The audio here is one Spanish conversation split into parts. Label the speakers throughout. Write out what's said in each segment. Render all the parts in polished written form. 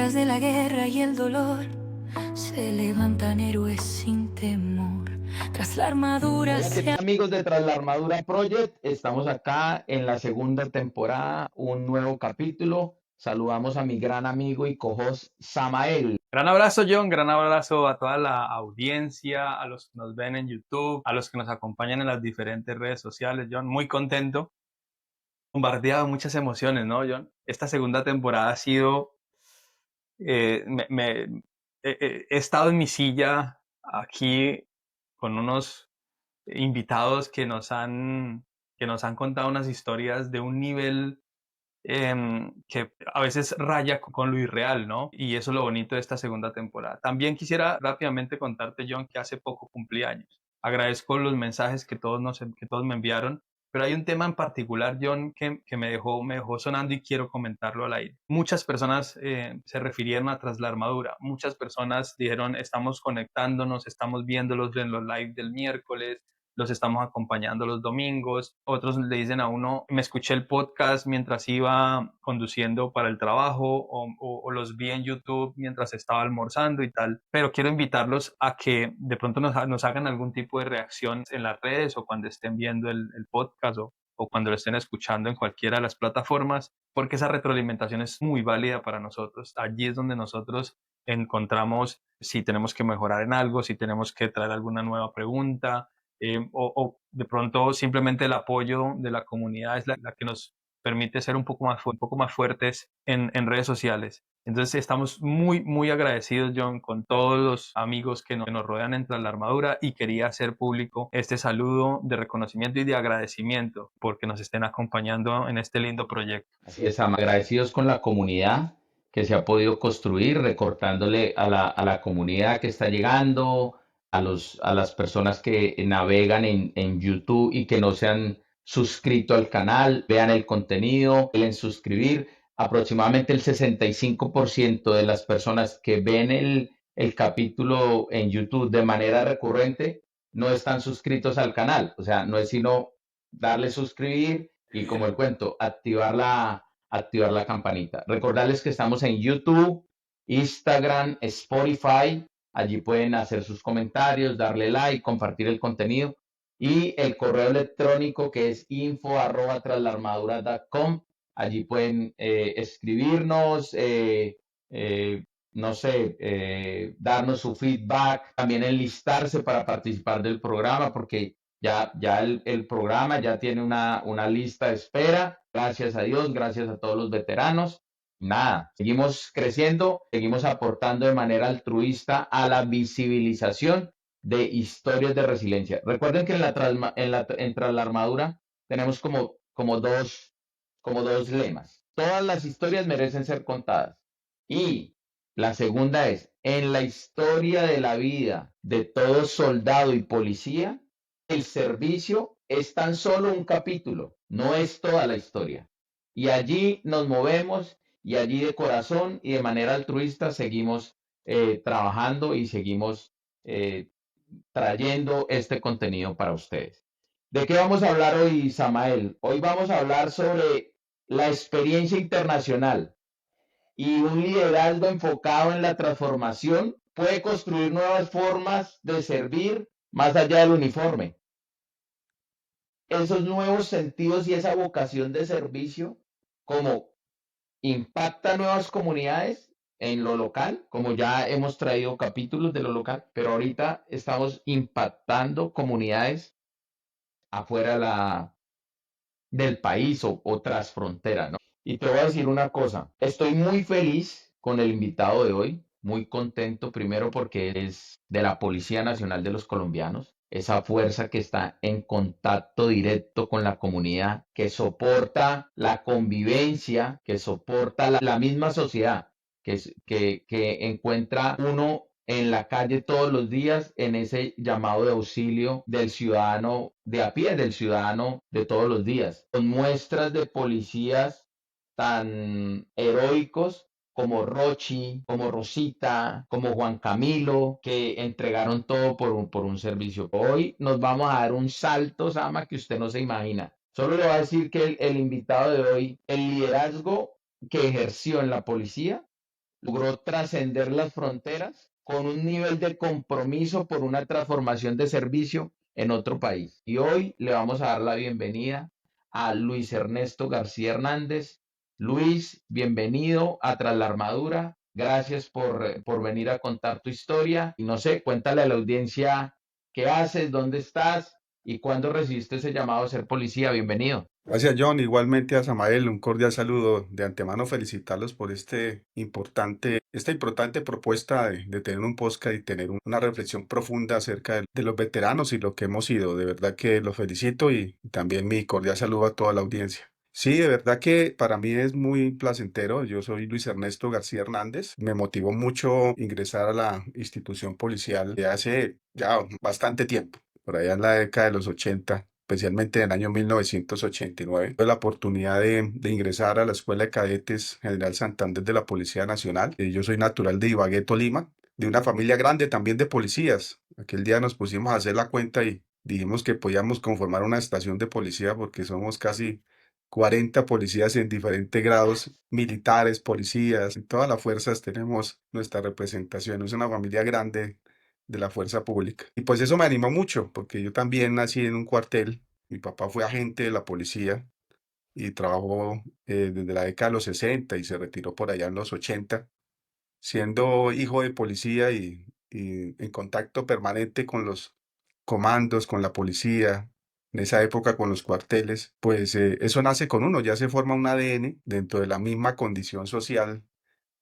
Speaker 1: Detrás de la guerra y el dolor se levantan héroes sin temor. Tras la armadura
Speaker 2: Hola, ¿qué tal, amigos de Tras la Armadura Project? Estamos acá en la segunda temporada, un nuevo capítulo. Saludamos a mi gran amigo y co-host Samael.
Speaker 3: Gran abrazo, John, gran abrazo a toda la audiencia, a los que nos ven en YouTube, a los que nos acompañan en las diferentes redes sociales, John. Muy contento, bombardeado de muchas emociones, ¿no, John? Esta segunda temporada ha sido, he estado en mi silla aquí con unos invitados que nos han contado unas historias de un nivel que a veces raya con lo irreal, ¿no? Y eso es lo bonito de esta segunda temporada. También quisiera rápidamente contarte, John, que hace poco cumplí años. Agradezco los mensajes que todos me enviaron, pero hay un tema en particular, John, que me dejó sonando y quiero comentarlo al aire. Muchas personas se refirieron a Tras la Armadura. Muchas personas dijeron, estamos conectándonos, estamos viéndolos en los live del miércoles, los estamos acompañando los domingos. Otros le dicen a uno, me escuché el podcast mientras iba conduciendo para el trabajo o los vi en YouTube mientras estaba almorzando y tal. Pero quiero invitarlos a que de pronto nos hagan algún tipo de reacción en las redes o cuando estén viendo el podcast o cuando lo estén escuchando en cualquiera de las plataformas, porque esa retroalimentación es muy válida para nosotros. Allí es donde nosotros encontramos si tenemos que mejorar en algo, si tenemos que traer alguna nueva pregunta, o de pronto simplemente el apoyo de la comunidad es la que nos permite ser un poco más fuertes en redes sociales. Entonces estamos muy, muy agradecidos, John, con todos los amigos que nos rodean entre la armadura y quería hacer público este saludo de reconocimiento y de agradecimiento porque nos estén acompañando en este lindo proyecto.
Speaker 2: Así es, agradecidos con la comunidad que se ha podido construir, recortándole a la comunidad que está llegando, a las personas que navegan en YouTube y que no se han suscrito al canal, vean el contenido, denle en suscribir. Aproximadamente el 65% de las personas que ven el capítulo en YouTube de manera recurrente no están suscritos al canal. O sea, no es sino darle suscribir y como el cuento, activar la campanita. Recordarles que estamos en YouTube, Instagram, Spotify. Allí pueden hacer sus comentarios, darle like, compartir el contenido. Y el correo electrónico que es info@traslarmadura.com. Allí pueden escribirnos, no sé, darnos su feedback, también enlistarse para participar del programa, porque ya el programa ya tiene una lista de espera. Gracias a Dios, gracias a todos los veteranos. Nada, seguimos creciendo, seguimos aportando de manera altruista a la visibilización de historias de resiliencia. Recuerden que en Tras la Armadura tenemos como dos lemas. Todas las historias merecen ser contadas. Y la segunda es, en la historia de la vida de todo soldado y policía, el servicio es tan solo un capítulo, no es toda la historia. Y allí nos movemos y allí de corazón y de manera altruista seguimos trabajando y seguimos eh, trayendo este contenido para ustedes. ¿De qué vamos a hablar hoy, Samael? Hoy vamos a hablar sobre la experiencia internacional y un liderazgo enfocado en la transformación puede construir nuevas formas de servir más allá del uniforme. Esos nuevos sentidos y esa vocación de servicio, como impacta nuevas comunidades en lo local, como ya hemos traído capítulos de lo local, pero ahorita estamos impactando comunidades afuera del país o tras frontera, ¿no? Y te voy a decir una cosa, estoy muy feliz con el invitado de hoy, muy contento primero porque es de la Policía Nacional de los Colombianos, esa fuerza que está en contacto directo con la comunidad, que soporta la convivencia, que soporta la misma sociedad, que encuentra uno en la calle todos los días en ese llamado de auxilio del ciudadano de a pie, del ciudadano de todos los días, con muestras de policías tan heroicos como Rochi, como Rosita, como Juan Camilo, que entregaron todo por un servicio. Hoy nos vamos a dar un salto, Sama, que usted no se imagina. Solo le voy a decir que el invitado de hoy, el liderazgo que ejerció en la policía, logró trascender las fronteras con un nivel de compromiso por una transformación de servicio en otro país. Y hoy le vamos a dar la bienvenida a Luis Ernesto García Hernández. Luis, bienvenido a Tras la Armadura. Gracias por venir a contar tu historia. Y no sé, cuéntale a la audiencia qué haces, dónde estás y cuándo recibiste ese llamado a ser policía. Bienvenido.
Speaker 4: Gracias, John. Igualmente a Samael, un cordial saludo. De antemano felicitarlos por esta importante propuesta de tener un podcast y tener una reflexión profunda acerca de los veteranos y lo que hemos sido. De verdad que los felicito y también mi cordial saludo a toda la audiencia. Sí, de verdad que para mí es muy placentero. Yo soy Luis Ernesto García Hernández. Me motivó mucho ingresar a la institución policial de hace ya bastante tiempo, por allá en la década de los 80, especialmente en el año 1989. Tuve la oportunidad de ingresar a la Escuela de Cadetes General Santander de la Policía Nacional. Yo soy natural de Ibagué, Tolima, de una familia grande también de policías. Aquel día nos pusimos a hacer la cuenta y dijimos que podíamos conformar una estación de policía porque somos casi 40 policías en diferentes grados, militares, policías, en todas las fuerzas tenemos nuestra representación. Es una familia grande de la fuerza pública. Y pues eso me animó mucho, porque yo también nací en un cuartel. Mi papá fue agente de la policía y trabajó desde la década de los 60 y se retiró por allá en los 80, siendo hijo de policía y en contacto permanente con los comandos, con la policía, en esa época con los cuarteles, pues eso nace con uno, ya se forma un ADN dentro de la misma condición social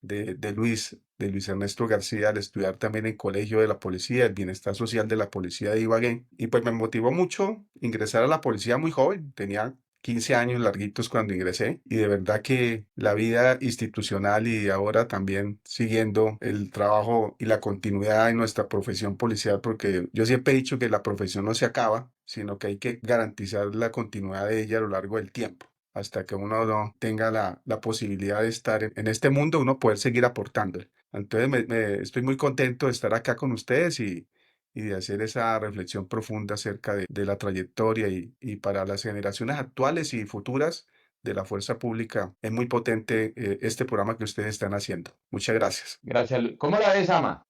Speaker 4: de Luis Ernesto García al estudiar también en Colegio de la Policía, el Bienestar Social de la Policía de Ibagué. Y pues me motivó mucho ingresar a la policía muy joven, tenía 15 años larguitos cuando ingresé y de verdad que la vida institucional y ahora también siguiendo el trabajo y la continuidad en nuestra profesión policial, porque yo siempre he dicho que la profesión no se acaba, sino que hay que garantizar la continuidad de ella a lo largo del tiempo hasta que uno no tenga la posibilidad de estar en este mundo, uno poder seguir aportando. Entonces estoy muy contento de estar acá con ustedes y de hacer esa reflexión profunda acerca de la trayectoria y para las generaciones actuales y futuras de la fuerza pública. Es muy potente este programa que ustedes están haciendo. Muchas gracias.
Speaker 2: Gracias, Luis. ¿Cómo la ves, Ama?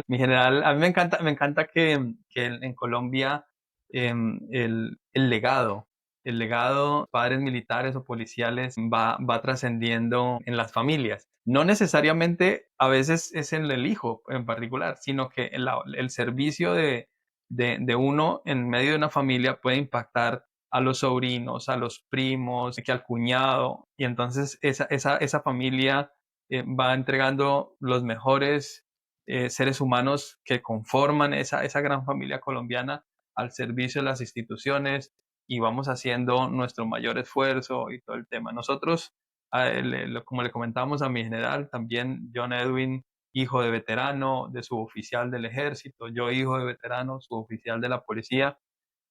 Speaker 3: Mi general, a mí me encanta que en Colombia el legado, padres militares o policiales va trascendiendo en las familias. No necesariamente a veces es en el hijo en particular, sino que el servicio de uno en medio de una familia puede impactar a los sobrinos, a los primos, que al cuñado, y entonces esa familia va entregando los mejores seres humanos que conforman esa gran familia colombiana al servicio de las instituciones y vamos haciendo nuestro mayor esfuerzo y todo el tema. Nosotros, como le comentábamos a mi general, también John Edwin, hijo de veterano, de suboficial del ejército, yo hijo de veterano, suboficial de la policía,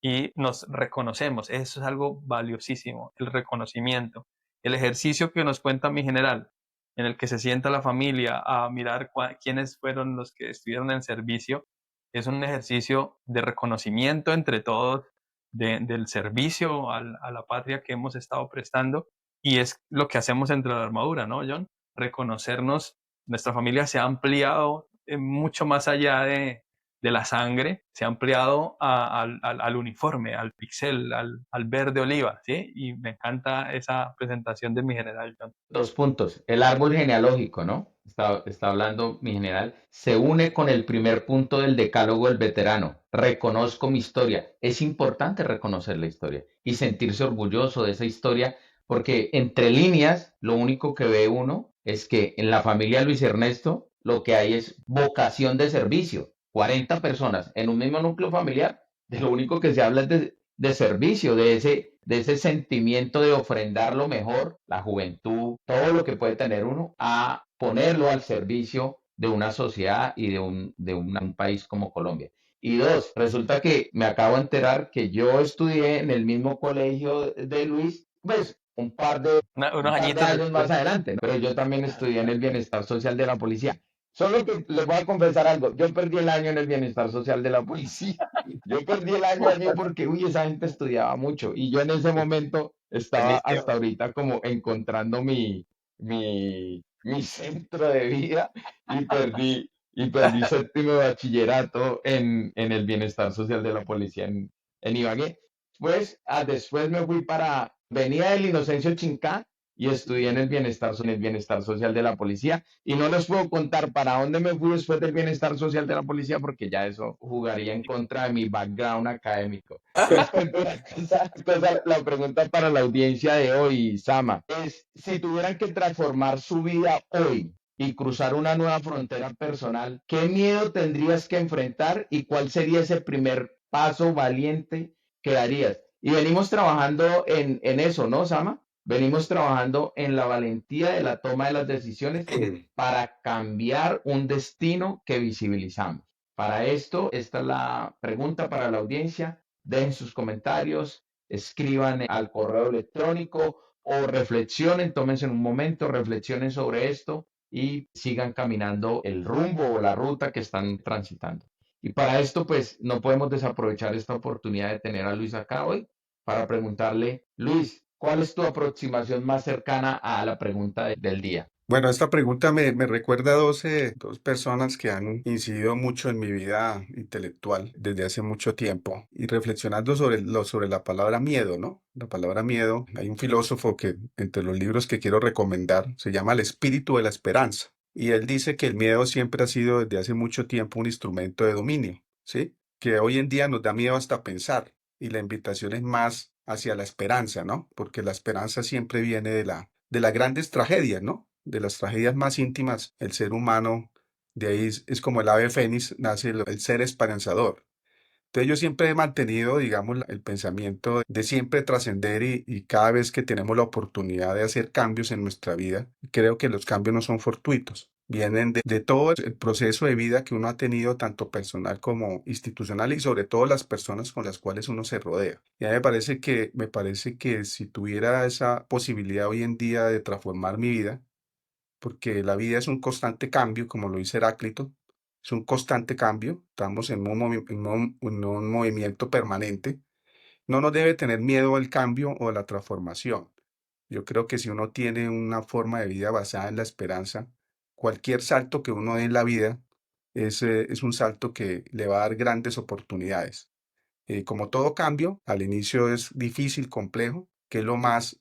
Speaker 3: y nos reconocemos. Eso es algo valiosísimo, el reconocimiento. El ejercicio que nos cuenta mi general, en el que se sienta la familia a mirar quiénes fueron los que estuvieron en servicio, es un ejercicio de reconocimiento entre todos del servicio a la patria que hemos estado prestando y es lo que hacemos entre la armadura, ¿no, John? Reconocernos, nuestra familia se ha ampliado mucho más allá de la sangre, se ha ampliado al uniforme, al pixel, al verde oliva, ¿sí? Y me encanta esa presentación de mi general, John.
Speaker 2: 2 puntos. El árbol genealógico, ¿no? Está hablando mi general. Se une con el primer punto del decálogo del veterano. Reconozco mi historia. Es importante reconocer la historia y sentirse orgulloso de esa historia porque entre líneas lo único que ve uno es que en la familia Luis Ernesto lo que hay es vocación de servicio. 40 personas en un mismo núcleo familiar, de lo único que se habla es de servicio, de ese sentimiento de ofrendar lo mejor, la juventud, todo lo que puede tener uno, a ponerlo al servicio de una sociedad y de un país como Colombia. Y dos, resulta que me acabo de enterar que yo estudié en el mismo colegio de Luis, pues
Speaker 3: Unos
Speaker 2: un par de
Speaker 3: añitos
Speaker 2: años más
Speaker 3: después.
Speaker 2: adelante, ¿no? Pero yo también estudié en el bienestar social de la policía. Solo que les voy a confesar algo, yo perdí el año en el bienestar social de la policía. Yo perdí el año allí porque, uy, esa gente estudiaba mucho y yo en ese momento estaba hasta
Speaker 3: Buenísimo.
Speaker 2: ahorita como encontrando mi mi centro de vida y perdí séptimo de bachillerato en el bienestar social de la policía en Ibagué. Pues después me fui venía del Inocencio Chincá y estudié en el bienestar social de la policía. Y no les puedo contar para dónde me fui después del bienestar social de la policía porque ya eso jugaría en contra de mi background académico. Les cuento una la pregunta para la audiencia de hoy, Sama, es si tuvieran que transformar su vida hoy y cruzar una nueva frontera personal, ¿qué miedo tendrías que enfrentar y cuál sería ese primer paso valiente que darías? Y venimos trabajando en eso, ¿no, Sama? Venimos trabajando en la valentía de la toma de las decisiones para cambiar un destino que visibilizamos. Para esto, esta es la pregunta para la audiencia. Dejen sus comentarios, escriban al correo electrónico o reflexionen, tómense un momento, reflexionen sobre esto y sigan caminando el rumbo o la ruta que están transitando. Y para esto, pues, no podemos desaprovechar esta oportunidad de tener a Luis acá hoy para preguntarle, Luis, ¿cuál es tu aproximación más cercana a la pregunta del día?
Speaker 4: Bueno, esta pregunta me recuerda a dos personas que han incidido mucho en mi vida intelectual desde hace mucho tiempo y reflexionando sobre la palabra miedo, ¿no? La palabra miedo, hay un filósofo que entre los libros que quiero recomendar se llama El espíritu de la esperanza y él dice que el miedo siempre ha sido desde hace mucho tiempo un instrumento de dominio, ¿sí? Que hoy en día nos da miedo hasta pensar y la invitación es más hacia la esperanza, ¿no? Porque la esperanza siempre viene de las grandes tragedias, ¿no? De las tragedias más íntimas, el ser humano, de ahí es como el ave fénix, nace el ser esperanzador. Entonces yo siempre he mantenido, digamos, el pensamiento de siempre trascender y cada vez que tenemos la oportunidad de hacer cambios en nuestra vida, creo que los cambios no son fortuitos. Vienen de todo el proceso de vida que uno ha tenido, tanto personal como institucional, y sobre todo las personas con las cuales uno se rodea. Y a mí me parece que si tuviera esa posibilidad hoy en día de transformar mi vida, porque la vida es un constante cambio, como lo dice Heráclito, es un constante cambio, estamos en un movimiento permanente, no nos debe tener miedo al cambio o a la transformación. Yo creo que si uno tiene una forma de vida basada en la esperanza, cualquier salto que uno dé en la vida es un salto que le va a dar grandes oportunidades. Como todo cambio, al inicio es difícil, complejo, que es lo más,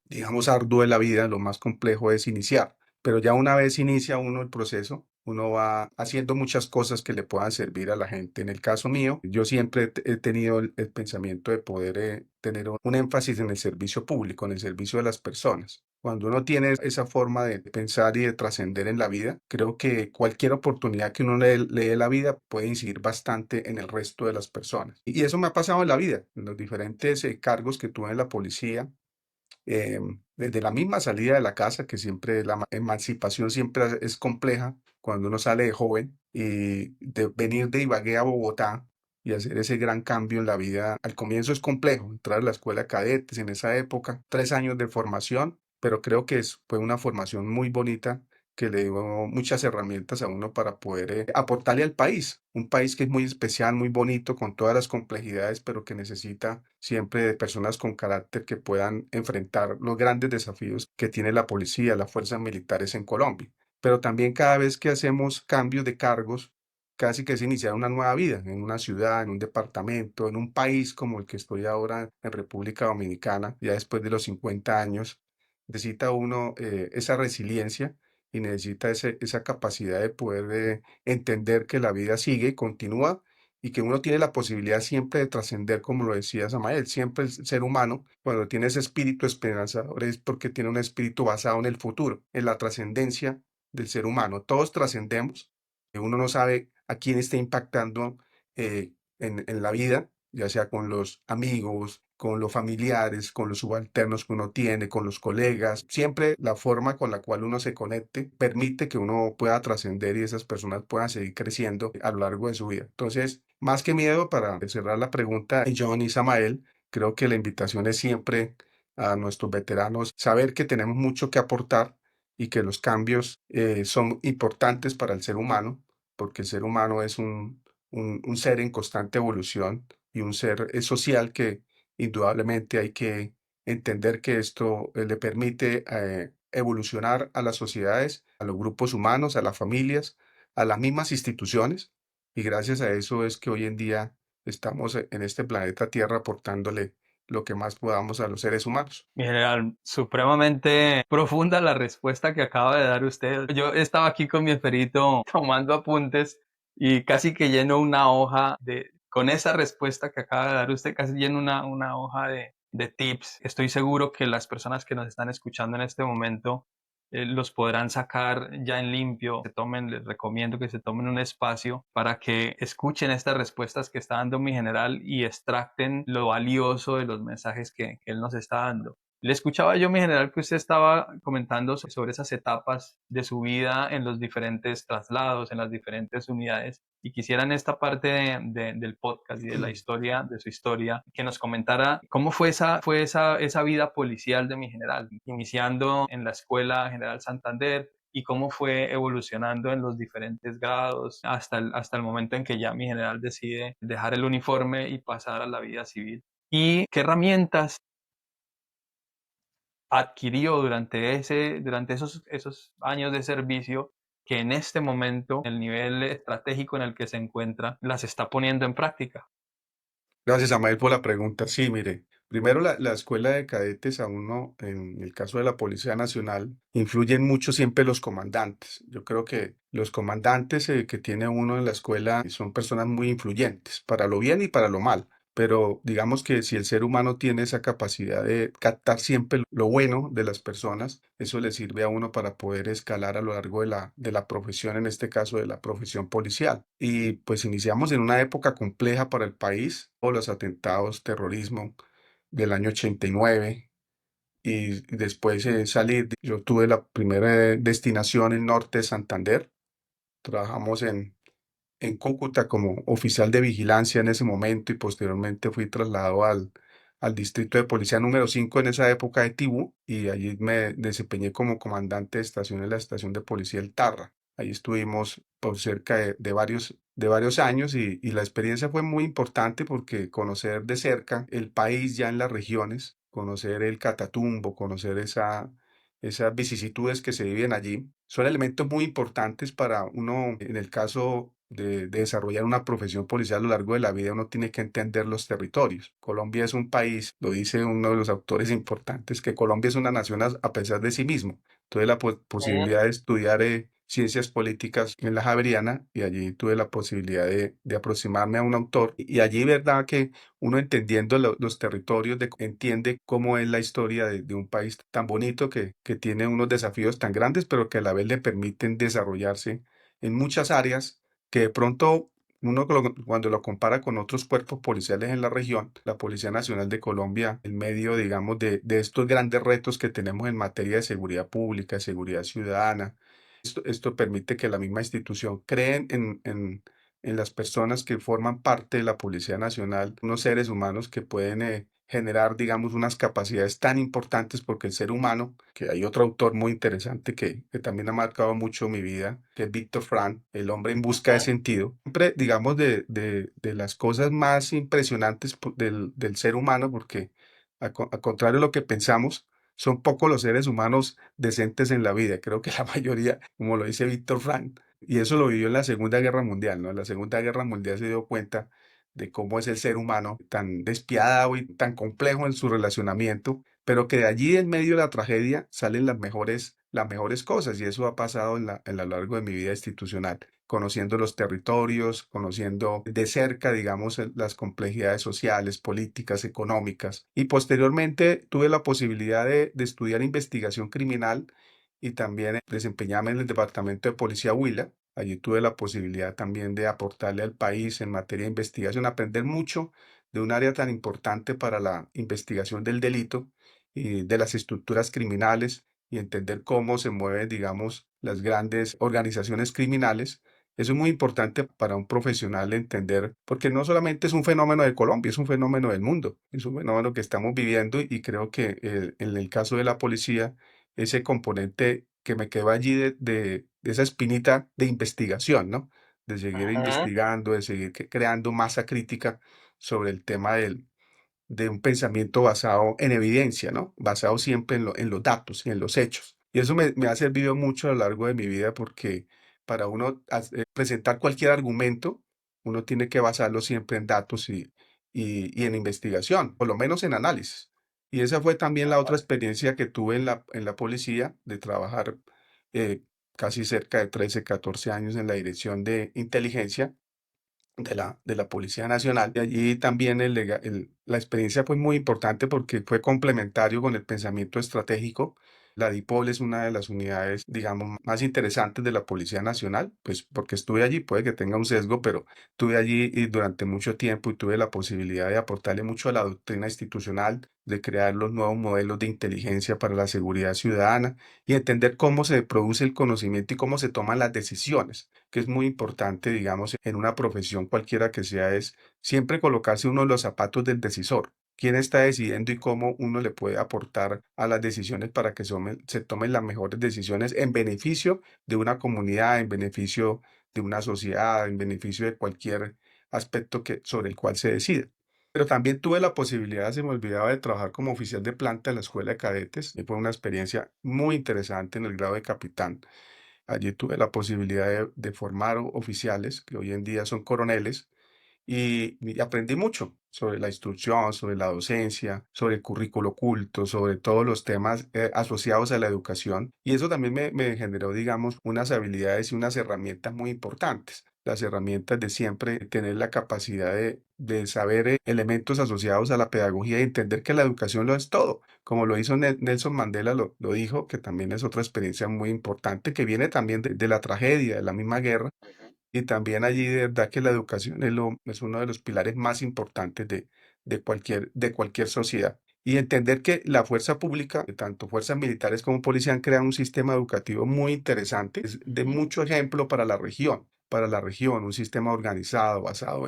Speaker 4: digamos, arduo de la vida, lo más complejo es iniciar. Pero ya una vez inicia uno el proceso, uno va haciendo muchas cosas que le puedan servir a la gente. En el caso mío, yo siempre he tenido el pensamiento de poder tener un énfasis en el servicio público, en el servicio de las personas. Cuando uno tiene esa forma de pensar y de trascender en la vida, creo que cualquier oportunidad que uno le dé a la vida puede incidir bastante en el resto de las personas. Y eso me ha pasado en la vida, en los diferentes cargos que tuve en la policía, desde la misma salida de la casa, que siempre la emancipación siempre es compleja cuando uno sale de joven, y de venir de Ibagué a Bogotá y hacer ese gran cambio en la vida. Al comienzo es complejo entrar a la escuela de cadetes en esa época, 3 años de formación, pero creo que fue una formación muy bonita que le dio muchas herramientas a uno para poder aportarle al país, un país que es muy especial, muy bonito, con todas las complejidades, pero que necesita siempre de personas con carácter que puedan enfrentar los grandes desafíos que tiene la policía, las fuerzas militares en Colombia. Pero también cada vez que hacemos cambios de cargos, casi que es iniciar una nueva vida en una ciudad, en un departamento, en un país como el que estoy ahora en República Dominicana, ya después de los 50 años, necesita uno esa resiliencia y necesita esa capacidad de poder entender que la vida sigue, continúa y que uno tiene la posibilidad siempre de trascender, como lo decía Samael. Siempre el ser humano, cuando tiene ese espíritu esperanzador, es porque tiene un espíritu basado en el futuro, en la trascendencia del ser humano. Todos trascendemos, uno no sabe a quién está impactando en la vida, ya sea con los amigos, con los familiares, con los subalternos que uno tiene, con los colegas. Siempre la forma con la cual uno se conecte permite que uno pueda trascender y esas personas puedan seguir creciendo a lo largo de su vida. Entonces, más que miedo, para cerrar la pregunta, John y Samael, creo que la invitación es siempre a nuestros veteranos saber que tenemos mucho que aportar y que los cambios son importantes para el ser humano, porque el ser humano es un ser en constante evolución y un ser social que indudablemente hay que entender que esto le permite evolucionar a las sociedades, a los grupos humanos, a las familias, a las mismas instituciones. Y gracias a eso es que hoy en día estamos en este planeta Tierra aportándole lo que más podamos a los seres humanos.
Speaker 3: Mi general, supremamente profunda la respuesta que acaba de dar usted. Yo estaba aquí con mi esperito tomando apuntes y casi que lleno una hoja con esa respuesta que acaba de dar usted, casi lleno una hoja de tips. Estoy seguro que las personas que nos están escuchando en este momento los podrán sacar ya en limpio. Les recomiendo que se tomen un espacio para que escuchen estas respuestas que está dando mi general y extracten lo valioso de los mensajes que él nos está dando. Le escuchaba yo, mi general, que usted estaba comentando sobre esas etapas de su vida en los diferentes traslados, en las diferentes unidades, y quisiera en esta parte del podcast y de la historia, de su historia, que nos comentara cómo fue esa vida policial de mi general, iniciando en la Escuela General Santander y cómo fue evolucionando en los diferentes grados hasta el momento en que ya mi general decide dejar el uniforme y pasar a la vida civil. ¿Y qué herramientas adquirió durante esos años de servicio que en este momento, el nivel estratégico en el que se encuentra, las está poniendo en práctica?
Speaker 4: Gracias, Amael, por la pregunta. Sí, mire, primero la escuela de cadetes a uno, en el caso de la Policía Nacional, influyen mucho siempre los comandantes. Yo creo que los comandantes que tiene uno en la escuela son personas muy influyentes, para lo bien y para lo mal. Pero digamos que si el ser humano tiene esa capacidad de captar siempre lo bueno de las personas, eso le sirve a uno para poder escalar a lo largo de la profesión, en este caso de la profesión policial. Y pues iniciamos en una época compleja para el país, o los atentados, terrorismo del año 89, y después salir. Yo tuve la primera destinación en norte de Santander. Trabajamos en Cúcuta como oficial de vigilancia en ese momento y posteriormente fui trasladado al distrito de policía número 5 en esa época de Tibú, y allí me desempeñé como comandante de estación en la estación de policía El Tarra. Ahí estuvimos por cerca de varios años, y la experiencia fue muy importante porque conocer de cerca el país ya en las regiones, conocer el Catatumbo, conocer esas vicisitudes que se viven allí, son elementos muy importantes para uno, en el caso de desarrollar una profesión policial a lo largo de la vida. Uno tiene que entender los territorios. Colombia es un país, lo dice uno de los autores importantes, que Colombia es una nación a pesar de sí mismo. Tuve la posibilidad de estudiar ciencias políticas en la Javeriana, y allí tuve la posibilidad de aproximarme a un autor, y allí, verdad, que uno entendiendo los territorios, entiende cómo es la historia de un país tan bonito que tiene unos desafíos tan grandes, pero que a la vez le permiten desarrollarse en muchas áreas que de pronto uno cuando lo compara con otros cuerpos policiales en la región, la Policía Nacional de Colombia, en medio, digamos, de estos grandes retos que tenemos en materia de seguridad pública, de seguridad ciudadana, esto permite que la misma institución cree en las personas que forman parte de la Policía Nacional, unos seres humanos que pueden generar, digamos, unas capacidades tan importantes, porque el ser humano, que hay otro autor muy interesante que también ha marcado mucho mi vida, que es Víctor Frank, El hombre en busca de sentido. Siempre, digamos, de las cosas más impresionantes del ser humano, porque a contrario de lo que pensamos, son pocos los seres humanos decentes en la vida. Creo que la mayoría, como lo dice Víctor Frank, y eso lo vivió en la Segunda Guerra Mundial, ¿no? En la Segunda Guerra Mundial se dio cuenta de cómo es el ser humano, tan despiadado y tan complejo en su relacionamiento, pero que de allí, en medio de la tragedia, salen las mejores cosas, y eso ha pasado en lo largo de mi vida institucional, conociendo los territorios, conociendo de cerca, digamos, las complejidades sociales, políticas, económicas, y posteriormente tuve la posibilidad de estudiar investigación criminal y también desempeñarme en el Departamento de Policía Huila. Allí tuve la posibilidad también de aportarle al país en materia de investigación, aprender mucho de un área tan importante para la investigación del delito y de las estructuras criminales, y entender cómo se mueven, digamos, las grandes organizaciones criminales. Eso es muy importante para un profesional entender, porque no solamente es un fenómeno de Colombia, es un fenómeno del mundo, es un fenómeno que estamos viviendo, y creo que en el caso de la policía, ese componente que me quedó allí de esa espinita de investigación, ¿no? De seguir investigando, de seguir creando masa crítica sobre el tema de un pensamiento basado en evidencia, ¿no? Basado siempre en los datos y en los hechos. Y eso me ha servido mucho a lo largo de mi vida porque para uno presentar cualquier argumento, uno tiene que basarlo siempre en datos y en investigación, por lo menos en análisis. Y esa fue también la otra experiencia que tuve en la policía, de trabajar eh, casi cerca de 13, 14 años en la dirección de inteligencia de la Policía Nacional. Y allí también la experiencia fue muy importante porque fue complementario con el pensamiento estratégico. La DIPOL es una de las unidades, digamos, más interesantes de la Policía Nacional, pues porque estuve allí, puede que tenga un sesgo, pero estuve allí y durante mucho tiempo y tuve la posibilidad de aportarle mucho a la doctrina institucional, de crear los nuevos modelos de inteligencia para la seguridad ciudadana y entender cómo se produce el conocimiento y cómo se toman las decisiones, que es muy importante, digamos, en una profesión cualquiera que sea, es siempre colocarse uno en los zapatos del decisor. ¿Quién está decidiendo y cómo uno le puede aportar a las decisiones para que se tomen las mejores decisiones en beneficio de una comunidad, en beneficio de una sociedad, en beneficio de cualquier aspecto sobre el cual se decida? Pero también tuve la posibilidad, se me olvidaba, de trabajar como oficial de planta en la escuela de cadetes y fue una experiencia muy interesante en el grado de capitán. Allí tuve la posibilidad de formar oficiales que hoy en día son coroneles y aprendí mucho sobre la instrucción, sobre la docencia, sobre el currículo oculto, sobre todos los temas asociados a la educación. Y eso también me generó, digamos, unas habilidades y unas herramientas muy importantes. Las herramientas de siempre tener la capacidad de saber elementos asociados a la pedagogía y entender que la educación lo es todo. Como lo hizo Nelson Mandela, lo dijo, que también es otra experiencia muy importante que viene también de la tragedia, de la misma guerra. Y también allí de verdad que la educación es uno de los pilares más importantes de cualquier sociedad. Y entender que la fuerza pública, tanto fuerzas militares como policía, han creado un sistema educativo muy interesante, es de mucho ejemplo para la región, un sistema organizado, basado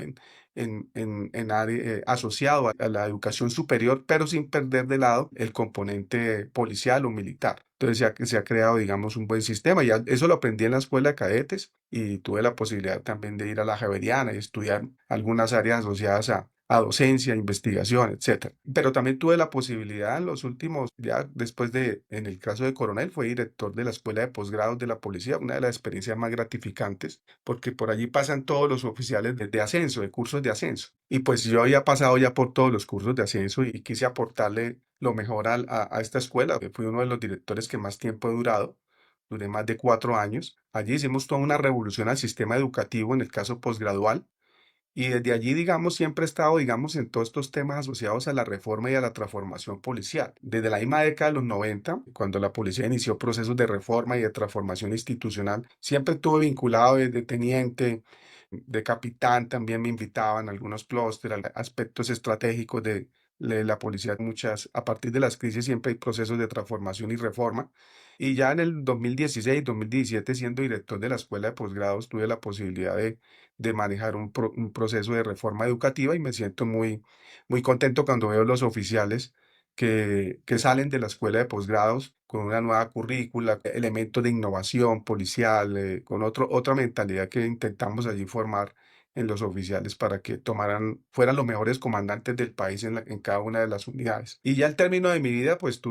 Speaker 4: asociado a la educación superior, pero sin perder de lado el componente policial o militar. Entonces se ha creado, digamos, un buen sistema. Ya eso lo aprendí en la escuela de cadetes y tuve la posibilidad también de ir a la Javeriana y estudiar algunas áreas asociadas a docencia, investigación, etcétera. Pero también tuve la posibilidad en los últimos, ya después en el caso de coronel, fue director de la escuela de posgrados de la policía, una de las experiencias más gratificantes, porque por allí pasan todos los oficiales de ascenso, de cursos de ascenso. Y pues yo había pasado ya por todos los cursos de ascenso y quise aportarle lo mejor a esta escuela. Fui uno de los directores que más tiempo he durado. Duré más de 4 años. Allí hicimos toda una revolución al sistema educativo en el caso posgradual. Y desde allí, digamos, siempre he estado, digamos, en todos estos temas asociados a la reforma y a la transformación policial. Desde la misma década de los 90, cuando la policía inició procesos de reforma y de transformación institucional, siempre estuve vinculado desde teniente, de capitán, también me invitaban a algunos clústeres, a aspectos estratégicos de la policía. A partir de las crisis siempre hay procesos de transformación y reforma. Y ya en el 2016, 2017, siendo director de la escuela de posgrados, tuve la posibilidad de manejar un proceso de reforma educativa y me siento muy, muy contento cuando veo los oficiales que salen de la escuela de posgrados con una nueva currícula, elementos de innovación policial, con otra mentalidad que intentamos allí formar en los oficiales para que fueran los mejores comandantes del país en cada una de las unidades. Y ya al término de mi vida, pues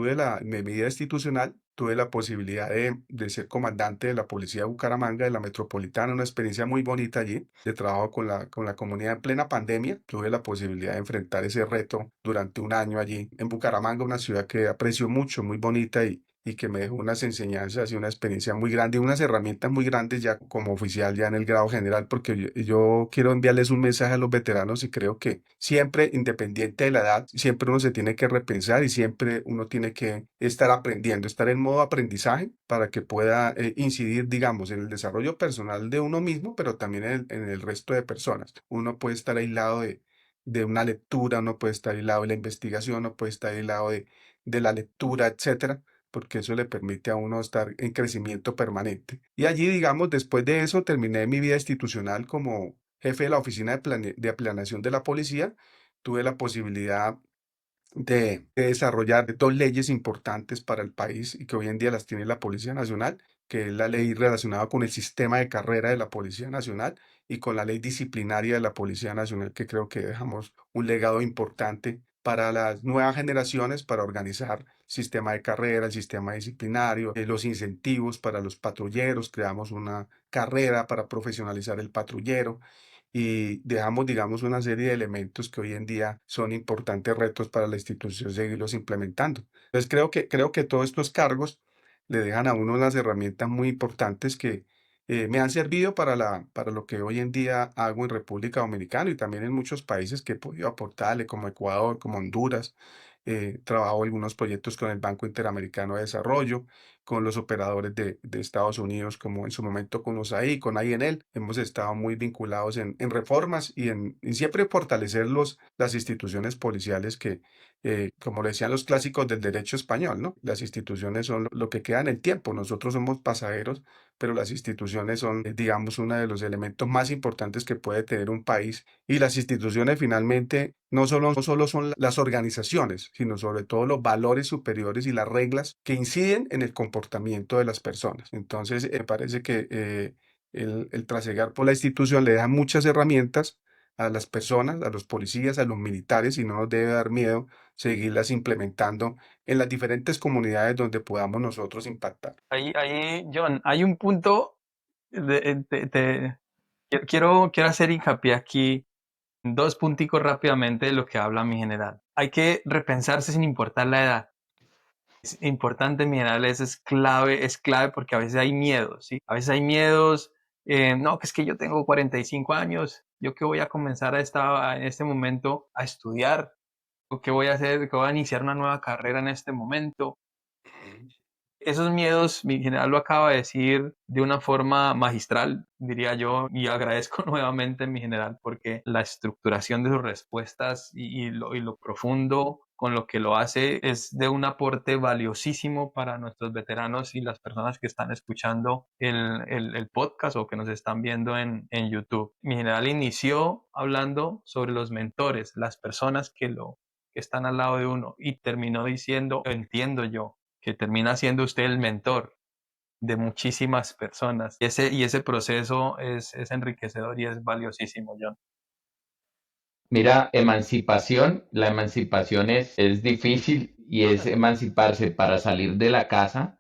Speaker 4: mi vida institucional, tuve la posibilidad de ser comandante de la Policía de Bucaramanga, de la Metropolitana, una experiencia muy bonita allí, de trabajo con la comunidad en plena pandemia. Tuve la posibilidad de enfrentar ese reto durante un año allí en Bucaramanga, una ciudad que aprecio mucho, muy bonita y que me dejó unas enseñanzas y una experiencia muy grande y unas herramientas muy grandes ya como oficial, ya en el grado general, porque yo quiero enviarles un mensaje a los veteranos y creo que siempre, independiente de la edad, siempre uno se tiene que repensar y siempre uno tiene que estar aprendiendo, estar en modo aprendizaje para que pueda incidir, digamos, en el desarrollo personal de uno mismo, pero también en el resto de personas. Uno puede estar aislado de una lectura, uno puede estar aislado de la investigación, uno puede estar aislado de la lectura, etcétera, porque eso le permite a uno estar en crecimiento permanente. Y allí, digamos, después de eso, terminé mi vida institucional como jefe de la oficina de planeación de la policía. Tuve la posibilidad de desarrollar dos leyes importantes para el país y que hoy en día las tiene la Policía Nacional, que es la ley relacionada con el sistema de carrera de la Policía Nacional y con la ley disciplinaria de la Policía Nacional, que creo que dejamos un legado importante para las nuevas generaciones, para organizar sistema de carrera, el sistema disciplinario, los incentivos para los patrulleros, creamos una carrera para profesionalizar el patrullero y dejamos, digamos, una serie de elementos que hoy en día son importantes retos para la institución seguirlos implementando. Entonces creo que todos estos cargos le dejan a uno unas herramientas muy importantes que me han servido para lo que hoy en día hago en República Dominicana y también en muchos países que he podido aportarle, como Ecuador, como Honduras. Trabajo algunos proyectos con el Banco Interamericano de Desarrollo, con los operadores de Estados Unidos, como en su momento con USAID, con INL. Hemos estado muy vinculados en reformas y en siempre fortalecer las instituciones policiales que, como le decían los clásicos del derecho español, ¿no? Las instituciones son lo que queda en el tiempo. Nosotros somos pasajeros, pero las instituciones son, digamos, uno de los elementos más importantes que puede tener un país. Y las instituciones finalmente no solo son las organizaciones, sino sobre todo los valores superiores y las reglas que inciden en el comportamiento de las personas. Entonces, me parece que el trasegar por la institución le da muchas herramientas a las personas, a los policías, a los militares, y no nos debe dar miedo seguirlas implementando en las diferentes comunidades donde podamos nosotros impactar.
Speaker 3: Ahí, John, hay un punto, quiero hacer hincapié aquí en dos punticos rápidamente de lo que habla mi general. Hay que repensarse sin importar la edad. Es importante, mi general, eso es clave porque a veces hay miedos, ¿sí? A veces hay miedos, no, que es que yo tengo 45 años, yo que voy a comenzar en este momento a estudiar, o que voy a hacer, que voy a iniciar una nueva carrera en este momento. Esos miedos, mi general lo acaba de decir de una forma magistral, diría yo, y agradezco nuevamente, mi general, porque la estructuración de sus respuestas y lo profundo con lo que lo hace es de un aporte valiosísimo para nuestros veteranos y las personas que están escuchando el podcast o que nos están viendo en YouTube. Mi general inició hablando sobre los mentores, las personas que están al lado de uno, y terminó diciendo, entiendo yo, que termina siendo usted el mentor de muchísimas personas. Y ese proceso es enriquecedor y es valiosísimo, John.
Speaker 2: Mira, la emancipación es difícil y es emanciparse para salir de la casa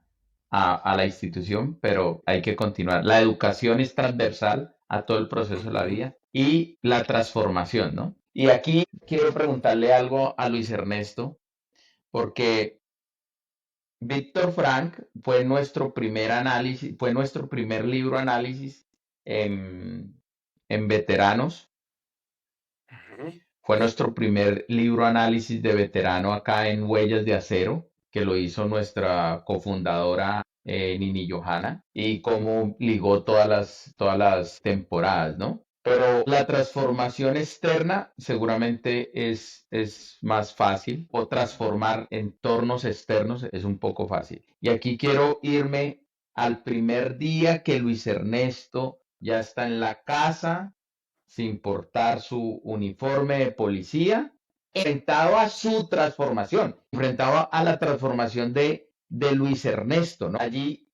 Speaker 2: a la institución, pero hay que continuar. La educación es transversal a todo el proceso de la vida y la transformación, ¿no? Y aquí quiero preguntarle algo a Luis Ernesto, porque Víctor Frank fue nuestro primer análisis, fue nuestro primer libro análisis en veteranos. Fue nuestro primer libro análisis de veterano acá en Huellas de Acero, que lo hizo nuestra cofundadora Nini Johanna, y cómo ligó todas las temporadas, ¿no? Pero la transformación externa seguramente es más fácil, o transformar entornos externos es un poco fácil. Y aquí quiero irme al primer día que Luis Ernesto ya está en la casa, sin portar su uniforme de policía, enfrentado a su transformación, enfrentado a la transformación de Luis Ernesto, ¿no? Allí,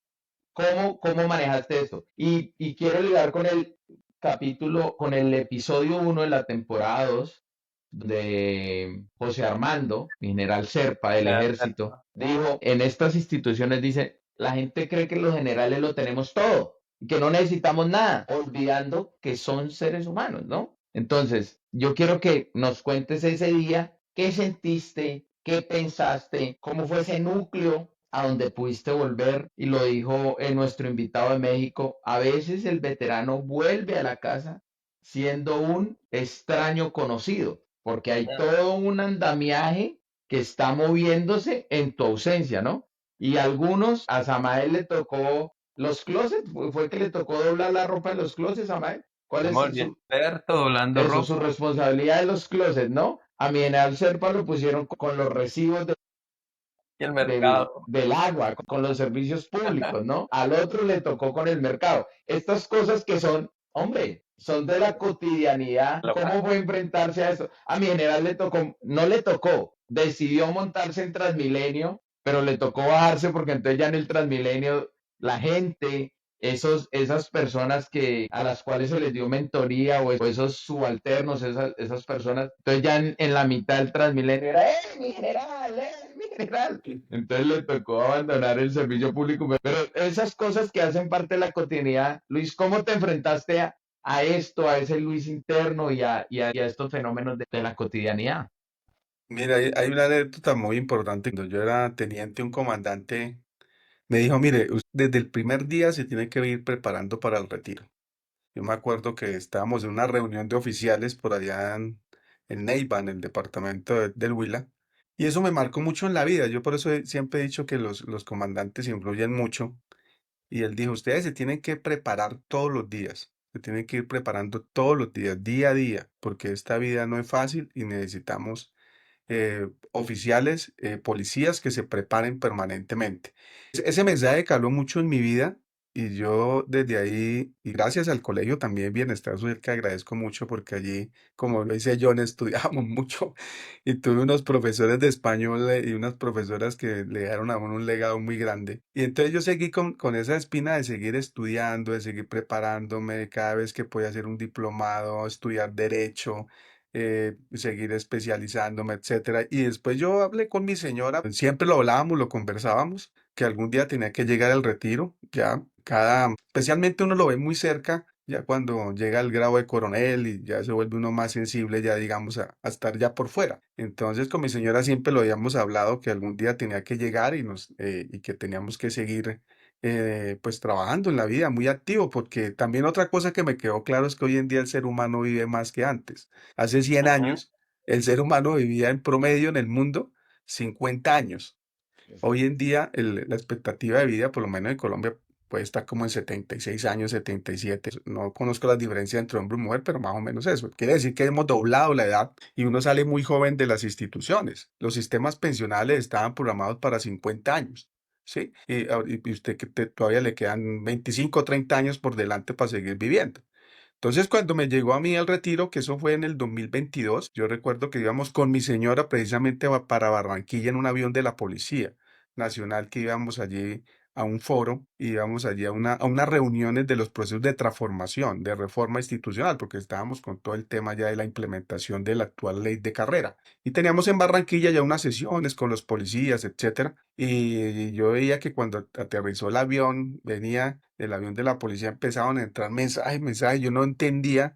Speaker 2: ¿cómo manejaste eso? Y quiero ligar con el capítulo, con el episodio 1 de la temporada 2, de José Armando, general Serpa del ejército, dijo, en estas instituciones dice, la gente cree que los generales lo tenemos todo y que no necesitamos nada, olvidando que son seres humanos, ¿no? Entonces, yo quiero que nos cuentes ese día, qué sentiste, qué pensaste, cómo fue ese núcleo a donde pudiste volver, y lo dijo nuestro invitado de México, a veces el veterano vuelve a la casa siendo un extraño conocido, porque hay todo un andamiaje que está moviéndose en tu ausencia, ¿no? Y algunos, a Samael le tocó los closets, fue que le tocó doblar la ropa en los closets, Samael. ¿Cuál es
Speaker 3: experto doblando
Speaker 2: eso,
Speaker 3: ropa.
Speaker 2: su responsabilidad de los closets, ¿no? A mi general Serpa lo pusieron con los recibos
Speaker 3: Y el mercado.
Speaker 2: del agua, con los servicios públicos, ¿no? Al otro le tocó con el mercado. Estas cosas que son, hombre, son de la cotidianidad. ¿Cómo fue enfrentarse a eso? A mi general le tocó, no le tocó, decidió montarse en Transmilenio, pero le tocó bajarse porque entonces ya en el Transmilenio la gente, esas personas a las cuales se les dio mentoría, o esos subalternos, esas personas, entonces ya en la mitad del Transmilenio era, mi general, mi general! general. Entonces le tocó abandonar el servicio público. Pero esas cosas que hacen parte de la cotidianidad, Luis, ¿cómo te enfrentaste a esto, a ese Luis interno y a estos fenómenos de la cotidianidad?
Speaker 4: Mira, hay una anécdota muy importante. Cuando yo era teniente, un comandante me dijo, mire, desde el primer día se tiene que ir preparando para el retiro. Yo me acuerdo que estábamos en una reunión de oficiales por allá en Neiva, en el departamento del Huila, y eso me marcó mucho en la vida. Yo por eso siempre he dicho que los comandantes influyen mucho. Y él dijo, ustedes se tienen que preparar todos los días, se tienen que ir preparando todos los días, día a día, porque esta vida no es fácil y necesitamos oficiales, policías que se preparen permanentemente. Ese mensaje caló mucho en mi vida y yo desde ahí, y gracias al colegio también Bienestar Social, que agradezco mucho porque allí, como lo dice John, estudiábamos mucho y tuve unos profesores de español y unas profesoras que le dejaron a uno un legado muy grande. Y entonces yo seguí con esa espina de seguir estudiando, de seguir preparándome cada vez que podía hacer un diplomado, estudiar derecho, seguir especializándome, etcétera. Y después yo hablé con mi señora, siempre lo hablábamos, lo conversábamos, que algún día tenía que llegar al retiro, ya especialmente uno lo ve muy cerca, ya cuando llega al grado de coronel y ya se vuelve uno más sensible, ya digamos, a estar ya por fuera. Entonces con mi señora siempre lo habíamos hablado, que algún día tenía que llegar y que teníamos que seguir pues trabajando en la vida, muy activo, porque también otra cosa que me quedó claro es que hoy en día el ser humano vive más que antes. Hace 100
Speaker 3: Ujú.
Speaker 4: años el ser humano vivía en promedio en el mundo 50 años. Hoy en día la expectativa de vida, por lo menos en Colombia, puede estar como en 76 años, 77. No conozco las diferencias entre hombre y mujer, pero más o menos eso. Quiere decir que hemos doblado la edad y uno sale muy joven de las instituciones. Los sistemas pensionales estaban programados para 50 años. ¿Sí? Y usted que todavía le quedan 25 o 30 años por delante para seguir viviendo. Entonces, cuando me llegó a mí el retiro, que eso fue en el 2022, yo recuerdo que íbamos con mi señora precisamente para Barranquilla en un avión de la Policía Nacional, que íbamos allí a un foro, íbamos allí a unas reuniones de los procesos de transformación, de reforma institucional, porque estábamos con todo el tema ya de la implementación de la actual ley de carrera. Y teníamos en Barranquilla ya unas sesiones con los policías, etcétera. Y yo veía que cuando aterrizó el avión, venía del avión de la policía, empezaban a entrar mensajes, yo no entendía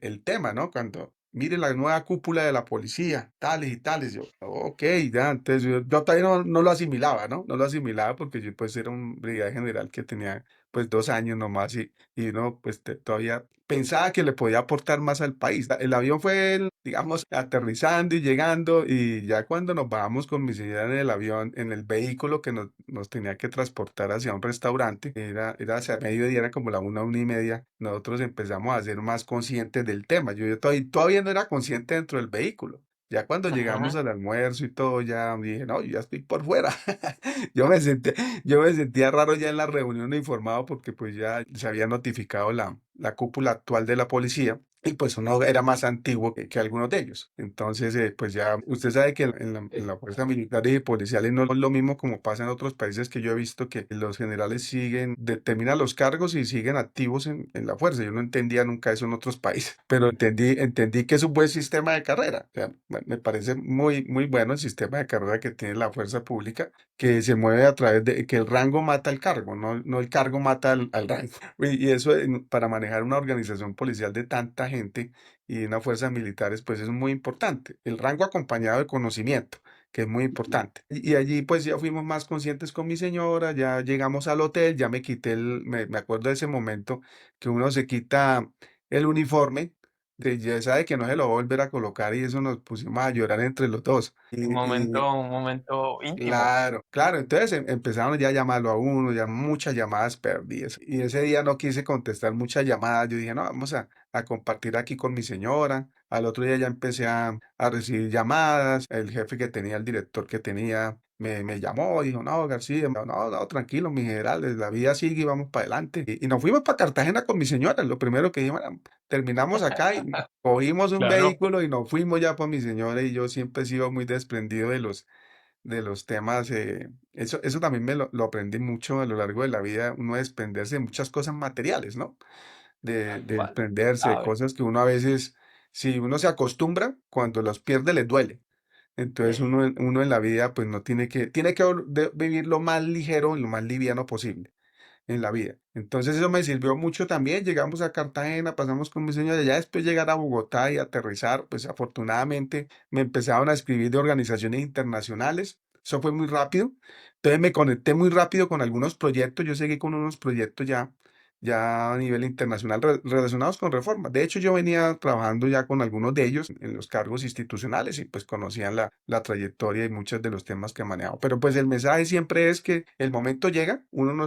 Speaker 4: el tema, ¿no? Cuando, mire la nueva cúpula de la policía, tales y tales, yo, ok, ya, entonces yo todavía no lo asimilaba, ¿no? No lo asimilaba porque yo pues era un brigadier general que tenía pues 2 años nomás y uno pues todavía pensaba que le podía aportar más al país. El avión fue, digamos, aterrizando y llegando y ya cuando nos bajamos con mi señora en el avión, en el vehículo que nos tenía que transportar hacia un restaurante, era hacia mediodía, era como la 1:30, nosotros empezamos a ser más conscientes del tema. Yo todavía no era consciente dentro del vehículo. Ya cuando llegamos
Speaker 3: Ajá.
Speaker 4: al almuerzo y todo, ya dije, no, yo ya estoy por fuera. Yo me sentía, yo me sentía raro ya en la reunión informado porque pues ya se había notificado la cúpula actual de la policía y pues uno era más antiguo que algunos de ellos. Entonces, pues ya usted sabe que en la fuerza militar y policiales no es lo mismo como pasa en otros países que yo he visto que los generales determinan los cargos y siguen activos en la fuerza. Yo no entendía nunca eso en otros países, pero entendí que es un buen sistema de carrera. O sea, me parece muy, muy bueno el sistema de carrera que tiene la fuerza pública, que se mueve a través de que el rango mata el cargo, no el cargo mata al rango. Y eso para manejar una organización policial de tanta gente y unas fuerzas militares, pues es muy importante. El rango acompañado de conocimiento, que es muy importante. Y allí pues ya fuimos más conscientes con mi señora, ya llegamos al hotel, ya me quité me acuerdo de ese momento que uno se quita el uniforme, ya sabe que no se lo va a volver a colocar y eso nos pusimos a llorar entre los dos.
Speaker 3: Un momento íntimo.
Speaker 4: Claro, claro. Entonces empezaron ya a llamarlo a uno, ya muchas llamadas perdidas. Y ese día no quise contestar muchas llamadas. Yo dije, no, vamos a compartir aquí con mi señora. Al otro día ya empecé a recibir llamadas. El jefe que tenía, el director que tenía, me llamó, dijo, no, García, no, no, tranquilo, mi general, la vida sigue y vamos para adelante. Y nos fuimos para Cartagena con mi señora. Lo primero que dijimos, "Bueno, terminamos acá y cogimos un
Speaker 3: Claro.
Speaker 4: vehículo y nos fuimos ya por mi señora". Y yo siempre he sido muy desprendido de los temas, eso también lo aprendí mucho a lo largo de la vida, uno desprenderse de muchas cosas materiales, ¿no? De
Speaker 3: Cual.
Speaker 4: desprenderse de
Speaker 3: Clave.
Speaker 4: cosas que uno a veces, si uno se acostumbra, cuando los pierde les duele. Entonces uno en la vida pues no tiene que vivir lo más ligero y lo más liviano posible en la vida. Entonces eso me sirvió mucho también. Llegamos a Cartagena, pasamos con mi señora, ya después llegar a Bogotá y aterrizar, pues afortunadamente me empezaron a escribir de organizaciones internacionales. Eso fue muy rápido. Entonces me conecté muy rápido con algunos proyectos. Yo seguí con unos proyectos ya a nivel internacional relacionados con reforma. De hecho, yo venía trabajando ya con algunos de ellos en los cargos institucionales y pues conocían la trayectoria y muchos de los temas que he manejado. Pero pues el mensaje siempre es que el momento llega, uno no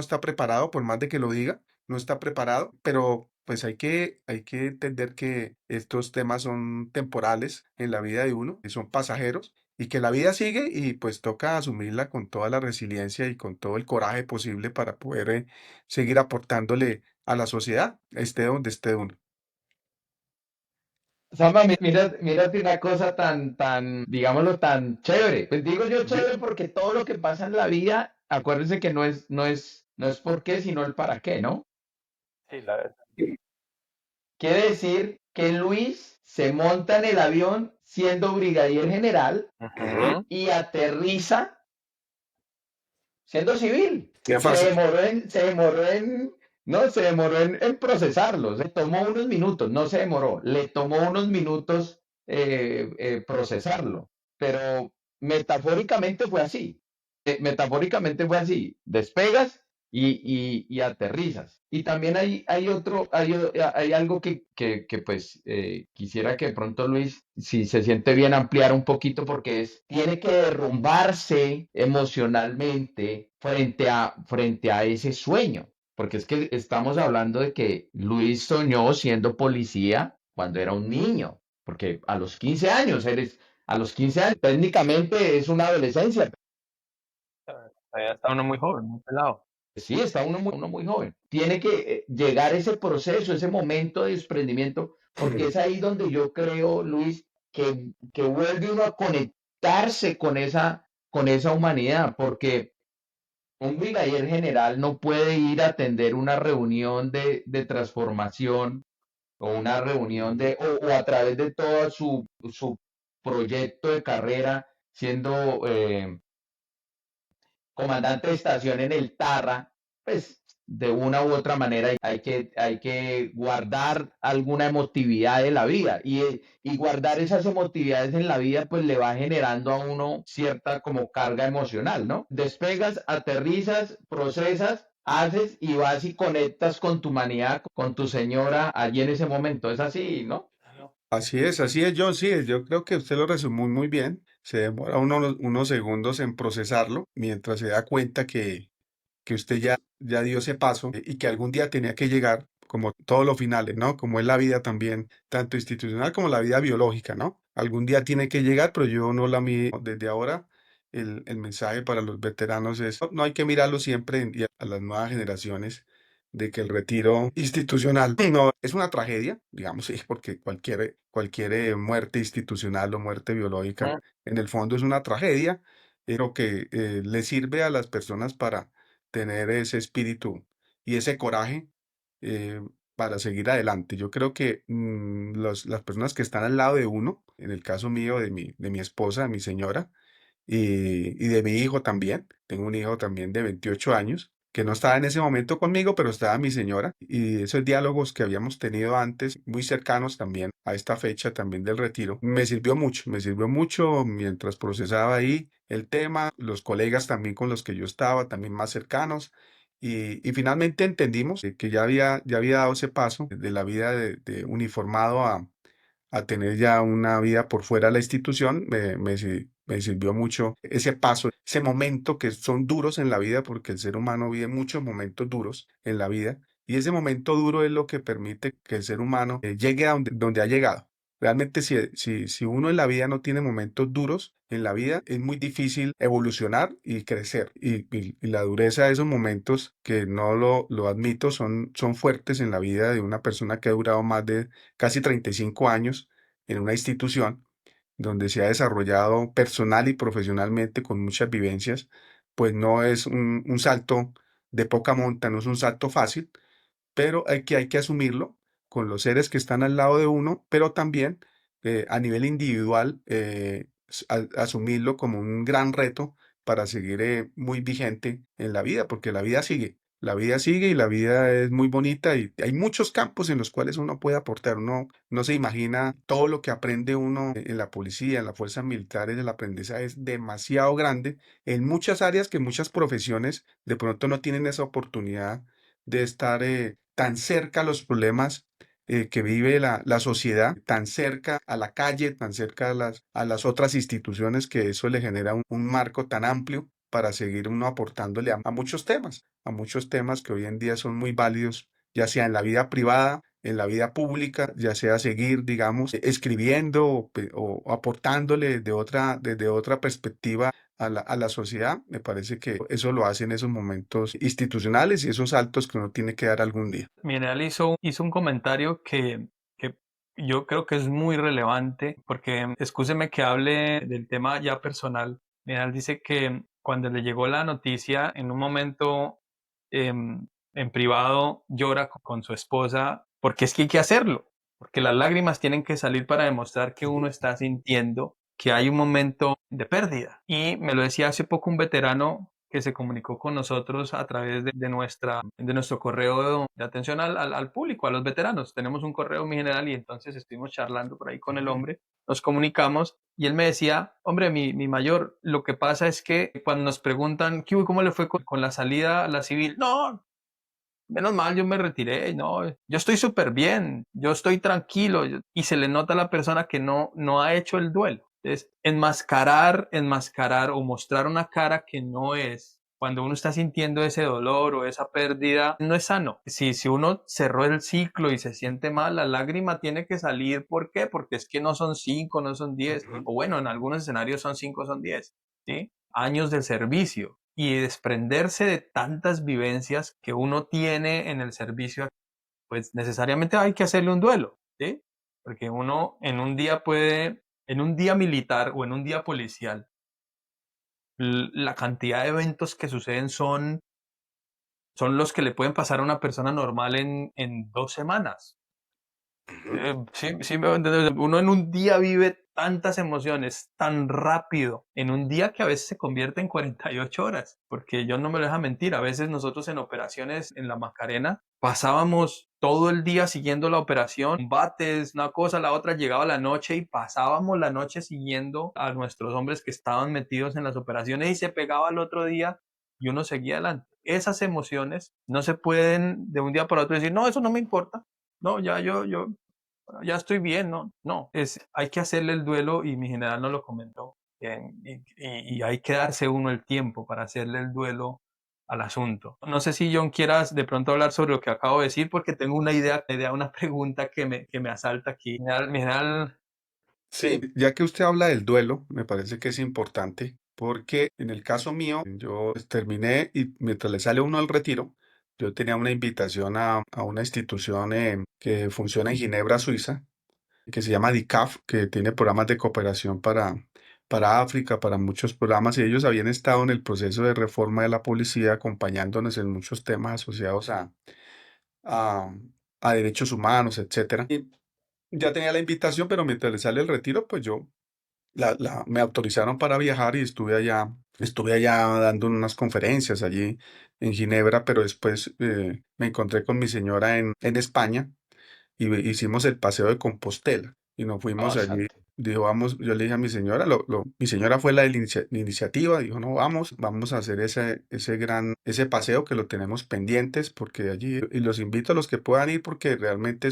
Speaker 4: está preparado, por más de que lo diga, no está preparado, pero pues hay que entender que estos temas son temporales en la vida de uno, que son pasajeros y que la vida sigue y pues toca asumirla con toda la resiliencia y con todo el coraje posible para poder seguir aportándole a la sociedad, esté donde esté uno.
Speaker 2: Samba, mírate una cosa tan, digámoslo, tan chévere. Pues digo yo
Speaker 4: Di-
Speaker 2: chévere porque todo lo que pasa en la vida, acuérdense que no es por qué, sino el para qué, ¿no?
Speaker 3: Sí, la verdad.
Speaker 2: Quiere decir que Luis se monta en el avión siendo brigadier general
Speaker 3: Ujú.
Speaker 2: y aterriza siendo civil.
Speaker 4: Qué
Speaker 2: Se
Speaker 4: fácil.
Speaker 2: demoró en, se demoró en, no, se demoró en procesarlo. Le tomó unos minutos, no se demoró, le tomó unos minutos procesarlo. Pero metafóricamente fue así. Metafóricamente fue así. Despegas y aterrizas. Y también hay algo que pues quisiera que de pronto Luis, si se siente bien, ampliar un poquito porque tiene que derrumbarse emocionalmente frente a ese sueño. Porque es que estamos hablando de que Luis soñó siendo policía cuando era un niño. Porque a los 15 años, técnicamente es una adolescencia.
Speaker 3: Todavía está uno muy joven, muy pelado.
Speaker 2: Sí, está uno muy joven. Tiene que llegar ese proceso, ese momento de desprendimiento, porque es ahí donde yo creo, Luis, que vuelve uno a conectarse con esa humanidad, porque un brigadier general no puede ir a atender una reunión de transformación o una reunión o a través de todo su proyecto de carrera, siendo comandante de estación en el Tarra, pues de una u otra manera hay que guardar alguna emotividad de la vida y guardar esas emotividades en la vida pues le va generando a uno cierta como carga emocional, ¿no? Despegas, aterrizas, procesas, haces y vas y conectas con tu humanidad, con tu señora allí en ese momento. Es así, ¿no?
Speaker 4: Así es, John, sí, yo creo que usted lo resumió muy bien. Se demora unos segundos en procesarlo mientras se da cuenta que usted ya dio ese paso y que algún día tenía que llegar, como todos los finales, ¿no? Como es la vida también, tanto institucional como la vida biológica, ¿no? Algún día tiene que llegar, pero yo no la mido desde ahora. El mensaje para los veteranos es, no hay que mirarlo siempre y a las nuevas generaciones de que el retiro institucional no es una tragedia, digamos, sí, porque cualquier muerte institucional o muerte biológica
Speaker 3: Ujú.
Speaker 4: en el fondo es una tragedia, pero que le sirve a las personas para tener ese espíritu y ese coraje eh, para seguir adelante. Yo creo que las personas que están al lado de uno, en el caso mío, de mi esposa, de mi señora, y de mi hijo también, tengo un hijo también de 28 años, que no estaba en ese momento conmigo, pero estaba mi señora, y esos diálogos que habíamos tenido antes, muy cercanos también a esta fecha también del retiro, me sirvió mucho mientras procesaba ahí el tema, los colegas también con los que yo estaba, también más cercanos, y finalmente entendimos que ya había dado ese paso de la vida de uniformado a tener ya una vida por fuera de la institución, me sirvió mucho ese paso, ese momento que son duros en la vida, porque el ser humano vive muchos momentos duros en la vida, y ese momento duro es lo que permite que el ser humano llegue a donde ha llegado. Realmente, si uno en la vida no tiene momentos duros en la vida, es muy difícil evolucionar y crecer. Y la dureza de esos momentos, que no lo admito, son fuertes en la vida de una persona que ha durado más de casi 35 años en una institución donde se ha desarrollado personal y profesionalmente con muchas vivencias, pues no es un salto de poca monta, no es un salto fácil, pero hay que asumirlo con los seres que están al lado de uno, pero también a nivel individual, asumirlo como un gran reto para seguir muy vigente en la vida, porque la vida sigue. La vida sigue y la vida es muy bonita y hay muchos campos en los cuales uno puede aportar. Uno no se imagina todo lo que aprende uno en la policía, en las fuerzas militares. El aprendizaje es demasiado grande en muchas áreas que muchas profesiones de pronto no tienen esa oportunidad de estar tan cerca a los problemas que vive la sociedad, tan cerca a la calle, tan cerca a las otras instituciones, que eso le genera un marco tan amplio para seguir uno aportándole a muchos temas que hoy en día son muy válidos, ya sea en la vida privada, en la vida pública, ya sea seguir, digamos, escribiendo o aportándole desde otra perspectiva a la sociedad. Me parece que eso lo hace en esos momentos institucionales y esos saltos que uno tiene que dar algún día.
Speaker 3: Mi general hizo un comentario que yo creo que es muy relevante, porque excúseme que hable del tema ya personal. Mi general dice que cuando le llegó la noticia, en un momento en privado llora con su esposa, porque es que hay que hacerlo, porque las lágrimas tienen que salir para demostrar que uno está sintiendo que hay un momento de pérdida. Y me lo decía hace poco un veterano que se comunicó con nosotros a través de nuestro correo de atención al público, a los veteranos. Tenemos un correo, mi general, y entonces estuvimos charlando por ahí con el hombre, nos comunicamos y él me decía, hombre, mi mayor, lo que pasa es que cuando nos preguntan, ¿qué hubo? ¿Cómo le fue con la salida a la civil? No, menos mal, yo me retiré, no, yo estoy súper bien, yo estoy tranquilo, y se le nota a la persona que no ha hecho el duelo. Entonces, enmascarar o mostrar una cara que no es, cuando uno está sintiendo ese dolor o esa pérdida, no es sano. Si uno cerró el ciclo y se siente mal, la lágrima tiene que salir. ¿Por qué? Porque es que no son 5, no son 10, o bueno, en algunos escenarios son 5, son 10, ¿sí? Años de servicio y desprenderse de tantas vivencias que uno tiene en el servicio, pues necesariamente hay que hacerle un duelo, ¿sí? Porque uno en un día militar o en un día policial, la cantidad de eventos que suceden son los que le pueden pasar a una persona normal en 2 semanas. Sí, sí, uno en un día vive tantas emociones tan rápido, en un día que a veces se convierte en 48 horas, porque yo no me lo deja mentir, a veces nosotros en operaciones en la Macarena pasábamos todo el día siguiendo la operación, combates, una cosa, la otra, llegaba la noche y pasábamos la noche siguiendo a nuestros hombres que estaban metidos en las operaciones y se pegaba al otro día y uno seguía adelante. Esas emociones no se pueden de un día para otro decir, no, eso no me importa. No, ya estoy bien, no, no, hay que hacerle el duelo y mi general nos lo comentó. Y hay que darse uno el tiempo para hacerle el duelo al asunto. No sé si John quieras de pronto hablar sobre lo que acabo de decir, porque tengo una pregunta que me asalta aquí. Mi general,
Speaker 4: Sí, ya que usted habla del duelo, me parece que es importante porque en el caso mío, yo terminé y mientras le sale uno al retiro, yo tenía una invitación a una institución que funciona en Ginebra, Suiza, que se llama DICAF, que tiene programas de cooperación para África, para muchos programas, y ellos habían estado en el proceso de reforma de la policía, acompañándonos en muchos temas asociados a, a derechos humanos, etcétera. Y ya tenía la invitación, pero mientras le sale el retiro, pues me autorizaron para viajar y estuve allá dando unas conferencias allí en Ginebra, pero después me encontré con mi señora en España y hicimos el paseo de Compostela y nos fuimos
Speaker 2: Oh,
Speaker 4: allí.
Speaker 2: santo.
Speaker 4: Dijo, vamos, yo le dije a mi señora, mi señora fue la iniciativa, dijo, no, vamos a hacer ese paseo que lo tenemos pendientes porque allí, y los invito a los que puedan ir porque realmente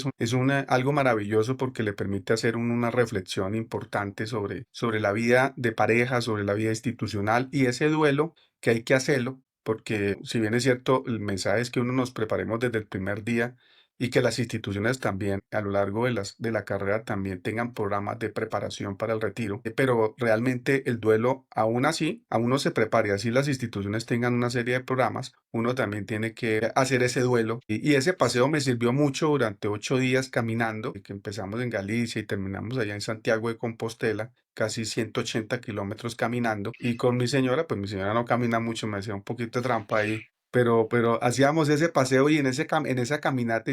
Speaker 4: algo maravilloso porque le permite hacer una reflexión importante sobre la vida de pareja, sobre la vida institucional y ese duelo que hay que hacerlo. Porque si bien es cierto, el mensaje es que uno nos preparemos desde el primer día y que las instituciones también a lo largo de la carrera también tengan programas de preparación para el retiro, pero realmente el duelo, aún así, a uno se prepare, así las instituciones tengan una serie de programas, uno también tiene que hacer ese duelo y ese paseo me sirvió mucho durante 8 días caminando, que empezamos en Galicia y terminamos allá en Santiago de Compostela, casi 180 kilómetros caminando y con mi señora, pues mi señora no camina mucho, me hacía un poquito de trampa ahí pero hacíamos ese paseo y en esa caminata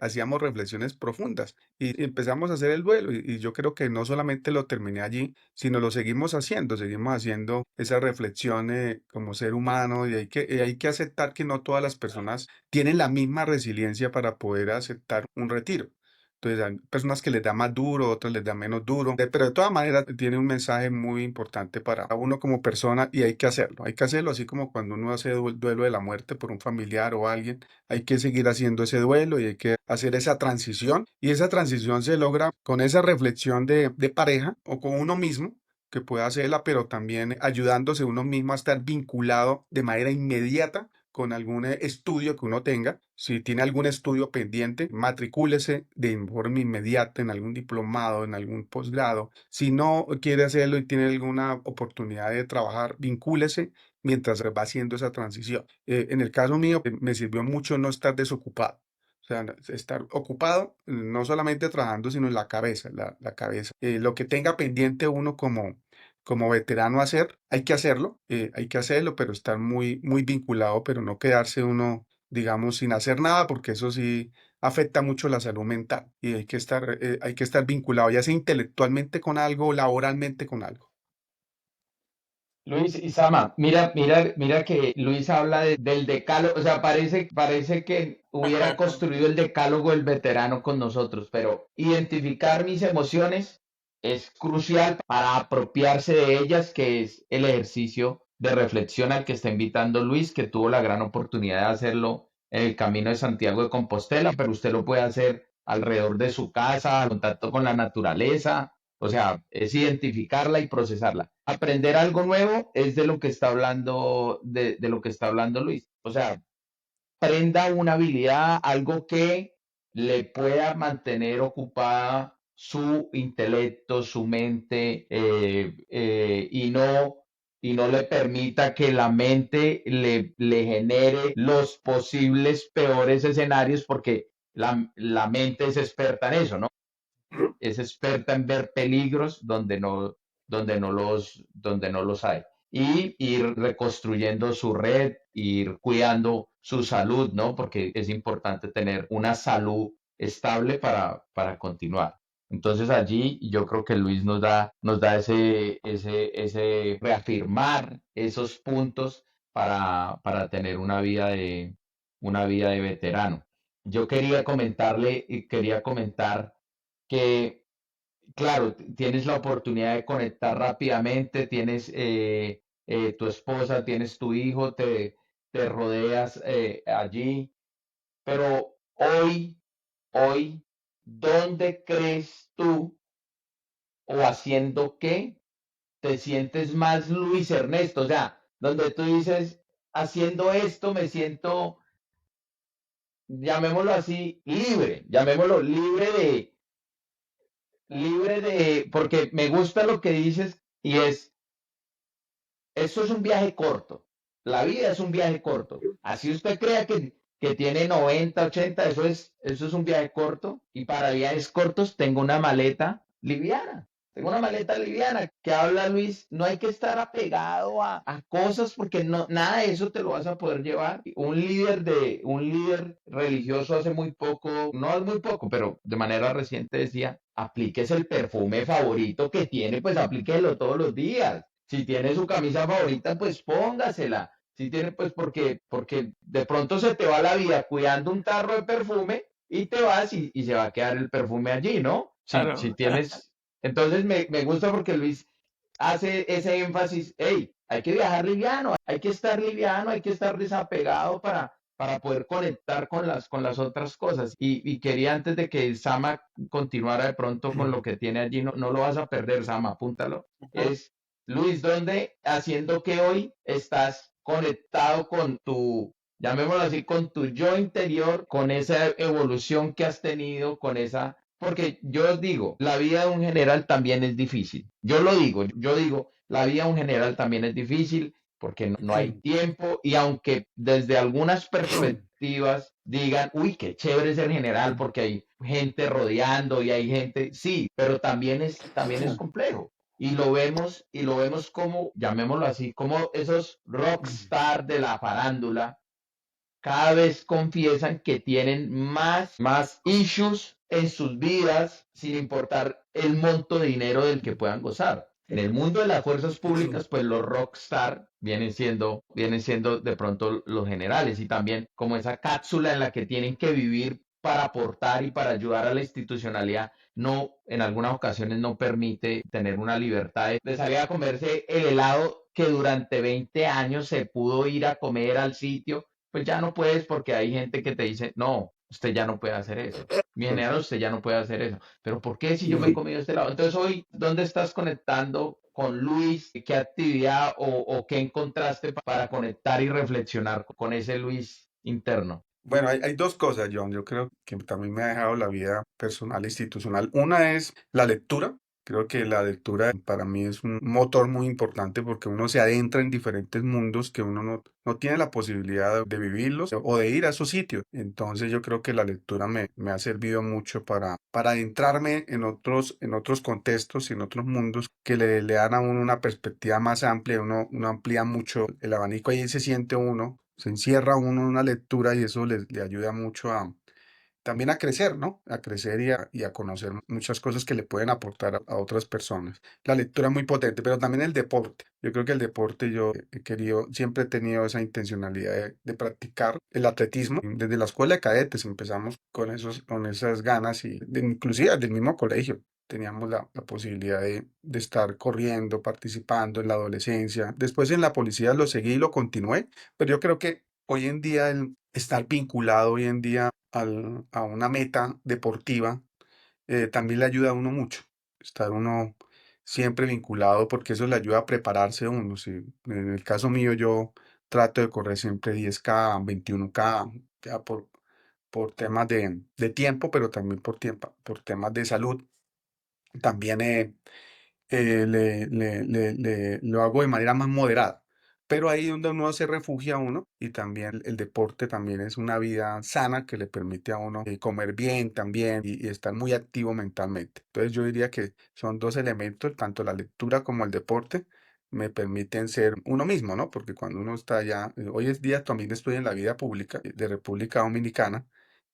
Speaker 4: hacíamos reflexiones profundas y empezamos a hacer el duelo y yo creo que no solamente lo terminé allí, sino lo seguimos haciendo esa reflexión como ser humano y hay que aceptar que no todas las personas tienen la misma resiliencia para poder aceptar un retiro. Entonces, hay personas que les da más duro, otras les da menos duro, pero de todas maneras tiene un mensaje muy importante para uno como persona y hay que hacerlo. Hay que hacerlo así como cuando uno hace duelo de la muerte por un familiar o alguien, hay que seguir haciendo ese duelo y hay que hacer esa transición. Y esa transición se logra con esa reflexión de pareja o con uno mismo que pueda hacerla, pero también ayudándose uno mismo a estar vinculado de manera inmediata con algún estudio que uno tenga. Si tiene algún estudio pendiente, matricúlese de forma inmediata en algún diplomado, en algún posgrado. Si no quiere hacerlo y tiene alguna oportunidad de trabajar, vincúlese mientras va haciendo esa transición. En el caso mío, me sirvió mucho no estar desocupado. O sea, estar ocupado, no solamente trabajando, sino en la cabeza, la cabeza. Lo que tenga pendiente uno como veterano hacer, hay que hacerlo, pero estar muy, muy vinculado, pero no quedarse uno, digamos, sin hacer nada, porque eso sí afecta mucho la salud mental y hay que estar vinculado, ya sea intelectualmente con algo o laboralmente con algo.
Speaker 2: Luis y Sama, mira que Luis habla del decálogo, o sea, parece que hubiera construido el decálogo del veterano con nosotros, pero identificar mis emociones es crucial para apropiarse de ellas, que es el ejercicio de reflexión al que está invitando Luis, que tuvo la gran oportunidad de hacerlo en el Camino de Santiago de Compostela, pero usted lo puede hacer alrededor de su casa, en contacto con la naturaleza, o sea, es identificarla y procesarla. Aprender algo nuevo es de lo que está hablando, de lo que está hablando Luis. O sea, aprenda una habilidad, algo que le pueda mantener ocupada su intelecto, su mente, y no le permita que la mente le genere los posibles peores escenarios, porque la mente es experta en eso, ¿no? Es experta en ver peligros donde no los hay. Y ir reconstruyendo su red, ir cuidando su salud, ¿no? Porque es importante tener una salud estable para continuar. Entonces allí yo creo que Luis nos da ese reafirmar esos puntos para tener una vida de veterano. Yo quería comentar que, claro, tienes la oportunidad de conectar rápidamente, tienes tu esposa, tienes tu hijo, te rodeas allí, pero hoy, ¿dónde crees tú o haciendo qué te sientes más Luis Ernesto? O sea, donde tú dices, haciendo esto me siento, llamémoslo así, llamémoslo libre de, porque me gusta lo que dices y eso es un viaje corto. La vida es un viaje corto. Así usted crea que tiene 90 80 eso es un viaje corto. Y para viajes cortos tengo una maleta liviana. Tengo una maleta liviana que habla Luis, no hay que estar apegado a cosas porque no, nada de eso te lo vas a poder llevar. Un líder religioso hace muy poco, no es muy poco, pero de manera reciente decía, aplíquese el perfume favorito que tiene, pues aplíquelo todos los días. Si tiene su camisa favorita, pues póngasela. Si tiene, pues porque de pronto se te va la vida cuidando un tarro de perfume y te vas y se va a quedar el perfume allí, ¿no? Si
Speaker 3: Claro.
Speaker 2: tienes, entonces me gusta porque Luis hace ese énfasis, hey, hay que viajar liviano, hay que estar liviano, hay que estar desapegado para poder conectar con las otras cosas. Y quería antes de que Sama continuara de pronto con lo que tiene allí, no lo vas a perder, Sama, apúntalo. Es Luis, ¿dónde haciendo que hoy estás conectado con llamémoslo así, con tu yo interior, con esa evolución que has tenido, con esa porque yo os digo, la vida de un general también es difícil. Yo digo, la vida de un general también es difícil porque no hay tiempo y aunque desde algunas perspectivas digan, uy, qué chévere ser general porque hay gente rodeando y hay gente, sí, pero también es complejo. Y lo vemos como, llamémoslo así, como esos rockstar de la farándula cada vez confiesan que tienen más issues en sus vidas sin importar el monto de dinero del que puedan gozar. En el mundo de las fuerzas públicas, pues los rockstar vienen siendo de pronto los generales y también como esa cápsula en la que tienen que vivir para aportar y para ayudar a la institucionalidad, no, en algunas ocasiones no permite tener una libertad de salir a comerse el helado que durante 20 años se pudo ir a comer al sitio, pues ya no puedes porque hay gente que te dice, no, usted ya no puede hacer eso. Mi general, usted ya no puede hacer eso. Pero ¿por qué si yo me he comido este lado? Entonces hoy, ¿dónde estás conectando con Luis? ¿Qué actividad o qué encontraste para conectar y reflexionar con ese Luis interno?
Speaker 4: Bueno, hay dos cosas, John. Yo creo que también me ha dejado la vida personal e institucional. Una es la lectura. Creo que la lectura para mí es un motor muy importante porque uno se adentra en diferentes mundos que uno no tiene la posibilidad de vivirlos o de ir a esos sitios. Entonces yo creo que la lectura me ha servido mucho para adentrarme en otros contextos y en otros mundos que le dan a uno una perspectiva más amplia. Uno amplía mucho el abanico, ahí se siente uno, se encierra uno en una lectura y eso le ayuda mucho también a crecer, ¿no? A crecer y a conocer muchas cosas que le pueden aportar a otras personas. La lectura es muy potente, pero también el deporte. Yo creo que el deporte yo he querido, siempre he tenido esa intencionalidad de practicar el atletismo. Desde la escuela de cadetes empezamos con esas ganas y inclusive del mismo colegio. Teníamos la posibilidad de estar corriendo, participando en la adolescencia. Después en la policía lo seguí y lo continué, pero yo creo que hoy en día el estar vinculado hoy en día a una meta deportiva, también le ayuda a uno mucho. Estar uno siempre vinculado porque eso le ayuda a prepararse a uno. Si, en el caso mío, yo trato de correr siempre 10K, 21K, ya por temas de tiempo, pero también por temas de salud. También lo hago de manera más moderada. Pero ahí donde uno se refugia uno y también el deporte también es una vida sana que le permite a uno comer bien también y estar muy activo mentalmente. Entonces yo diría que son dos elementos, tanto la lectura como el deporte, me permiten ser uno mismo, ¿no? Porque cuando uno está allá, hoy es día también estoy en la vida pública de República Dominicana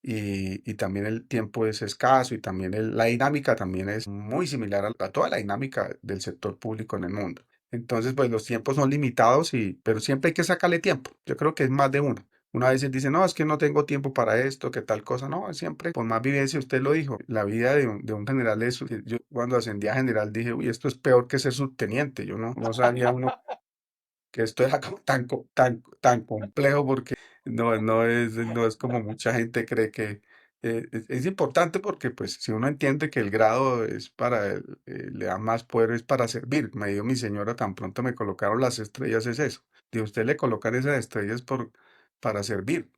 Speaker 4: y también el tiempo es escaso y también la dinámica también es muy similar a toda la dinámica del sector público en el mundo. Entonces, pues los tiempos son limitados pero siempre hay que sacarle tiempo. Yo creo que es más de uno. Una vez dice, no, es que no tengo tiempo para esto, que tal cosa. No, siempre, por más vivencia, usted lo dijo, la vida de un general es, yo cuando ascendí a general dije, uy, esto es peor que ser subteniente. Yo no sabía uno que esto era como tan complejo porque no es como mucha gente cree que es importante porque pues si uno entiende que el grado es le da más poder es para servir. Me dijo mi señora, tan pronto me colocaron las estrellas, es eso. De usted le colocan esas estrellas para servir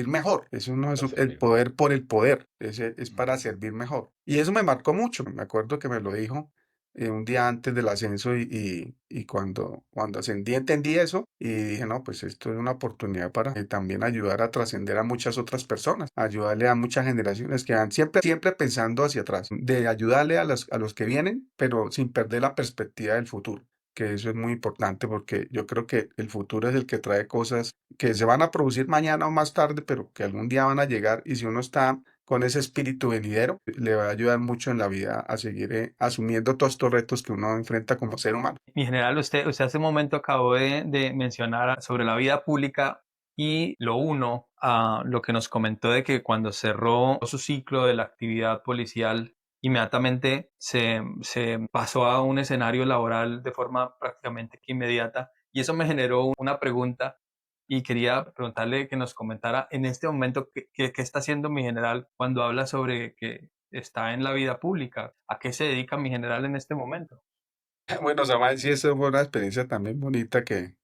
Speaker 4: mejor. Eso no es
Speaker 2: Para
Speaker 4: el
Speaker 2: servir.
Speaker 4: poder por el poder, es para
Speaker 2: Ujú.
Speaker 4: servir mejor. Y eso me marcó mucho. Me acuerdo que me lo dijo un día antes del ascenso y cuando ascendí entendí eso y dije, no, pues esto es una oportunidad para también ayudar a trascender a muchas otras personas, ayudarle a muchas generaciones que van siempre pensando hacia atrás, de ayudarle a los que vienen, pero sin perder la perspectiva del futuro. Que eso es muy importante porque yo creo que el futuro es el que trae cosas que se van a producir mañana o más tarde, pero que algún día van a llegar y si uno está con ese espíritu venidero, le va a ayudar mucho en la vida a seguir asumiendo todos estos retos que uno enfrenta como ser humano.
Speaker 3: Mi general, usted hace un momento acabó de mencionar sobre la vida pública y lo uno a lo que nos comentó de que cuando cerró su ciclo de la actividad policial, inmediatamente se pasó a un escenario laboral de forma prácticamente que inmediata. Y eso me generó una pregunta y quería preguntarle que nos comentara en este momento qué está haciendo mi general cuando habla sobre que está en la vida pública. ¿A qué se dedica mi general en este momento?
Speaker 4: Bueno, Samuel, sí, esa fue una experiencia también bonita que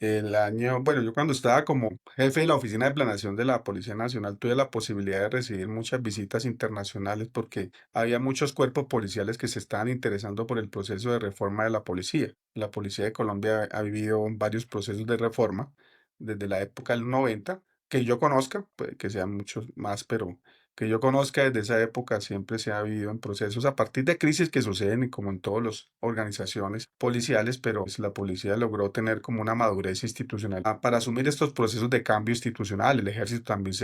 Speaker 4: bueno, yo cuando estaba como jefe de la Oficina de Planeación de la Policía Nacional tuve la posibilidad de recibir muchas visitas internacionales porque había muchos cuerpos policiales que se estaban interesando por el proceso de reforma de la policía. La Policía de Colombia ha vivido varios procesos de reforma desde la época del 90, que yo conozca, puede que sean muchos más, pero que yo conozca desde esa época siempre se ha vivido en procesos a partir de crisis que suceden como en todas las organizaciones policiales, pero pues, la policía logró tener como una madurez institucional para asumir estos procesos de cambio institucional. El ejército también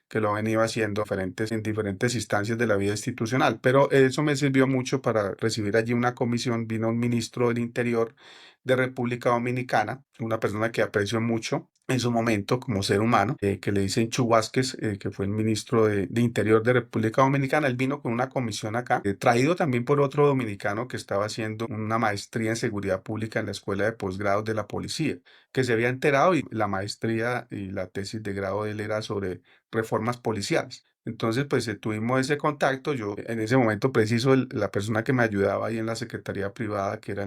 Speaker 4: que lo ha venido haciendo en diferentes instancias de la vida institucional, pero eso me sirvió mucho para recibir allí una comisión. Vino un ministro del Interior de República Dominicana, una persona que aprecio mucho en su momento como ser humano, que le dicen Chu Vázquez, que fue el ministro de Interior de República Dominicana. Él vino con una comisión acá, traído también por otro dominicano que estaba haciendo una maestría en seguridad pública en la Escuela de Posgrados de la Policía, que se había enterado y la maestría y la tesis de grado de él era sobre reformas policiales. Entonces, pues tuvimos ese contacto. Yo, en ese momento preciso, la persona que me ayudaba ahí en la Secretaría Privada, que era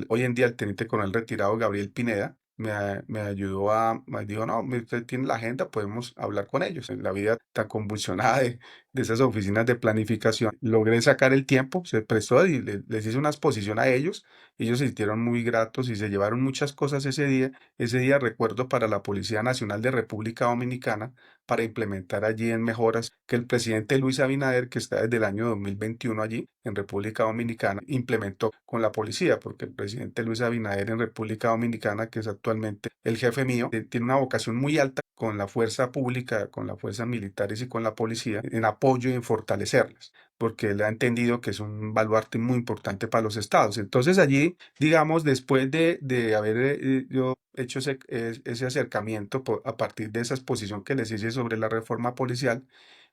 Speaker 4: hoy en día el teniente coronel retirado Gabriel Pineda, me ayudó me dijo, no, usted tiene la agenda, podemos hablar con ellos. En la vida tan convulsionada de esas oficinas de planificación, logré sacar el tiempo, se prestó y les hice una exposición a ellos. Ellos se sintieron muy gratos y se llevaron muchas cosas ese día. Ese día recuerdo para la Policía Nacional de República Dominicana, para implementar allí en mejoras que el presidente Luis Abinader, que está desde el año 2021 allí en República Dominicana, implementó con la policía, porque el presidente Luis Abinader en República Dominicana, que es actualmente el jefe mío, tiene una vocación muy alta con la fuerza pública, con las fuerzas militares y con la policía, en apoyo y en fortalecerlas, porque él ha entendido que es un baluarte muy importante para los estados. Entonces allí, digamos, después de haber yo hecho ese acercamiento a partir de esa exposición que les hice sobre la reforma policial,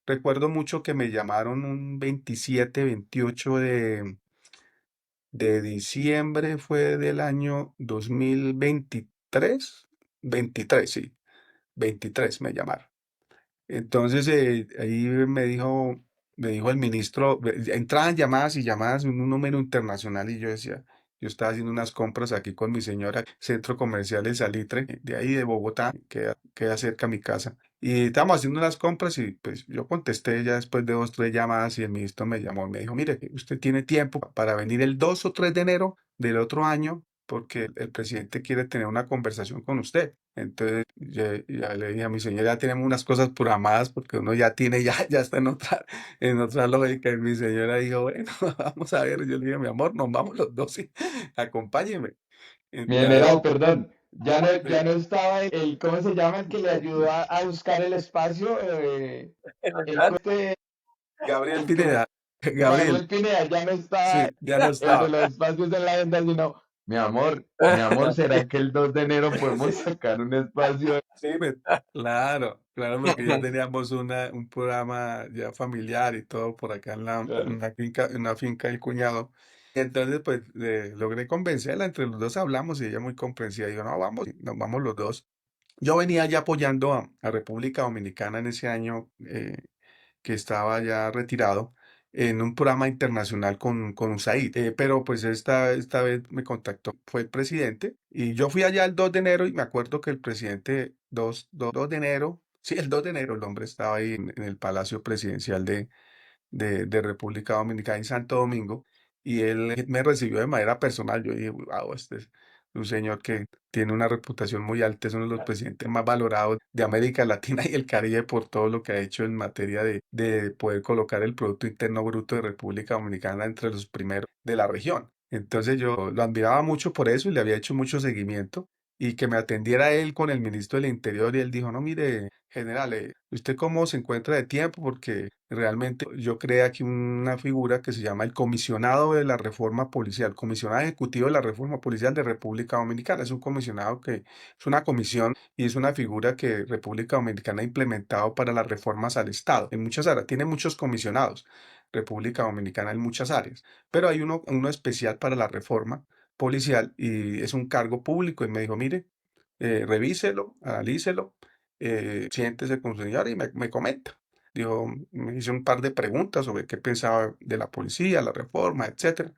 Speaker 4: recuerdo mucho que me llamaron un 27, 28 de diciembre, fue del año 2023, 23, sí, 23 me llamaron. Entonces ahí me dijo el ministro, entraban llamadas y llamadas en un número internacional y yo decía, yo estaba haciendo unas compras aquí con mi señora, Centro Comercial El Salitre, de ahí de Bogotá, queda cerca a mi casa. Y estábamos haciendo unas compras y pues yo contesté ya después de 2, 3 llamadas y el ministro me llamó y me dijo, mire, usted tiene tiempo para venir el 2 o 3 de enero del otro año porque el presidente quiere tener una conversación con usted. Entonces ya le dije a mi señora, ya tenemos unas cosas programadas porque uno ya tiene, ya está en otra lógica. Y mi señora dijo, bueno, vamos a ver. Yo le dije, mi amor, nos vamos los dos, sí, acompáñeme.
Speaker 2: Mi
Speaker 4: Ya,
Speaker 2: general, perdón, ya
Speaker 4: sí,
Speaker 2: no estaba ¿cómo se llama? El que le ayudó a buscar el espacio, el coste,
Speaker 4: Gabriel
Speaker 2: el que
Speaker 4: Pineda,
Speaker 2: Gabriel
Speaker 4: Gabriel,
Speaker 2: Pineda ya no
Speaker 4: sí,
Speaker 2: estaba
Speaker 4: ya no
Speaker 2: el de
Speaker 4: estaba.
Speaker 2: los espacios en la agenda, sino, mi amor, ¿será que el 2 de enero podemos sacar un espacio?
Speaker 4: Sí, claro, claro, porque ya teníamos un programa ya familiar y todo por acá
Speaker 2: Claro.
Speaker 4: en la finca del cuñado. Entonces, pues logré convencerla, entre los dos hablamos y ella muy comprensiva. Dijo, no, vamos, y nos vamos los dos. Yo venía ya apoyando a República Dominicana en ese año que estaba ya retirado en un programa internacional con USAID. Pero pues esta vez me contactó, fue el presidente y yo fui allá el 2 de enero y me acuerdo que el presidente 2 de enero, sí, el 2 de enero el hombre estaba ahí en el Palacio Presidencial de República Dominicana en Santo Domingo y él me recibió de manera personal. Yo dije, wow, este es un señor que tiene una reputación muy alta, es uno de los presidentes más valorados de América Latina y el Caribe por todo lo que ha hecho en materia de poder colocar el Producto Interno Bruto de República Dominicana entre los primeros de la región. Entonces yo lo admiraba mucho por eso y le había hecho mucho seguimiento y que me atendiera él con el ministro del Interior y él dijo, no, mire, general, ¿usted cómo se encuentra de tiempo? Porque realmente yo creé aquí una figura que se llama el comisionado de la reforma policial, comisionado ejecutivo de la reforma policial de República Dominicana. Es un comisionado que es una comisión y es una figura que República Dominicana ha implementado para las reformas al Estado en muchas áreas. Tiene muchos comisionados, República Dominicana en muchas áreas, pero hay uno especial para la reforma policial y es un cargo público y me dijo, mire, revíselo, analícelo, siéntese con su señora y me comenta. Dijo, me hizo un par de preguntas sobre qué pensaba de la policía, la reforma, etcétera.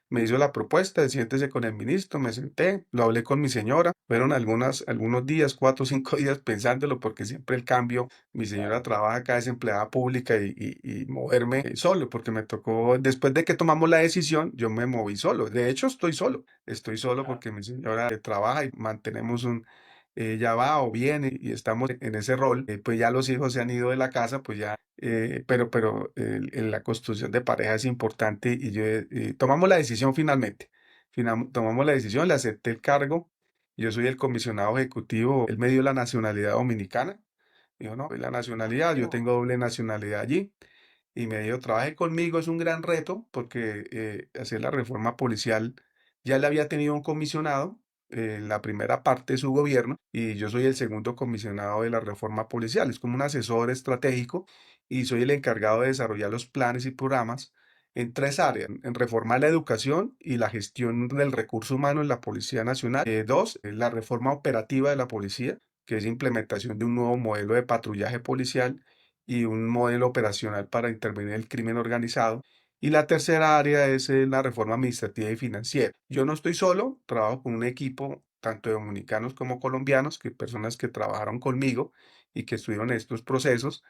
Speaker 4: Me hizo la propuesta de siéntese con el ministro, me senté, lo hablé con mi señora. Fueron algunos días, 4 o 5 días pensándolo, porque siempre el cambio, mi señora trabaja acá, es empleada pública y moverme solo, porque me tocó, después de que tomamos la decisión, yo me moví solo. De hecho, estoy solo porque mi señora trabaja y mantenemos ella va o viene y estamos en ese rol, pues ya los hijos se han ido de la casa, pues ya, la construcción de pareja es importante y tomamos la decisión finalmente. Tomamos la decisión, le acepté el cargo. Yo soy el comisionado ejecutivo, él me dio la nacionalidad dominicana. Dijo, no, pues la nacionalidad, yo tengo doble nacionalidad allí. Y me dijo, trabaje conmigo, es un gran reto porque hacer la reforma policial ya le había tenido un comisionado en la primera parte de su gobierno y yo soy el segundo comisionado de la reforma policial. Es como un asesor estratégico y soy el encargado de desarrollar los planes y programas en tres áreas: en reformar la educación y la gestión del recurso humano en la Policía Nacional. Dos, la reforma operativa de la policía, que es implementación de un nuevo modelo de patrullaje policial y un modelo operacional para intervenir en el crimen organizado. Y la tercera área es la reforma administrativa y financiera. Yo no estoy solo, trabajo con un equipo tanto de dominicanos como colombianos, que personas que trabajaron conmigo y que estuvieron en estos procesos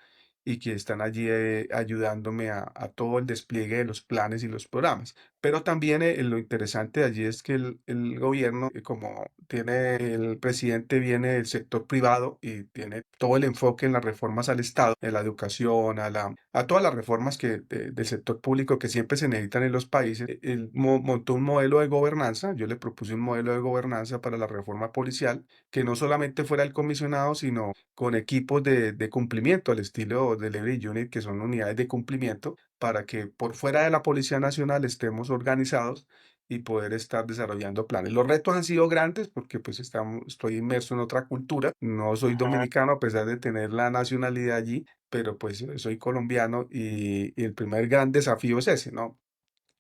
Speaker 4: y que están allí ayudándome a todo el despliegue de los planes y los programas. Pero también lo interesante de allí es que el gobierno, como tiene el presidente, viene del sector privado y tiene todo el enfoque en las reformas al Estado, en la educación, a todas las reformas del sector público que siempre se necesitan en los países. Él montó un modelo de gobernanza, yo le propuse un modelo de gobernanza para la reforma policial, que no solamente fuera el comisionado, sino con equipos de cumplimiento al estilo Delivery Unit, que son unidades de cumplimiento, para que por fuera de la Policía Nacional estemos organizados y poder estar desarrollando planes. Los retos han sido grandes porque pues estoy inmerso en otra cultura. No soy dominicano a pesar de tener la nacionalidad allí, pero pues soy colombiano y el primer gran desafío es ese, ¿no?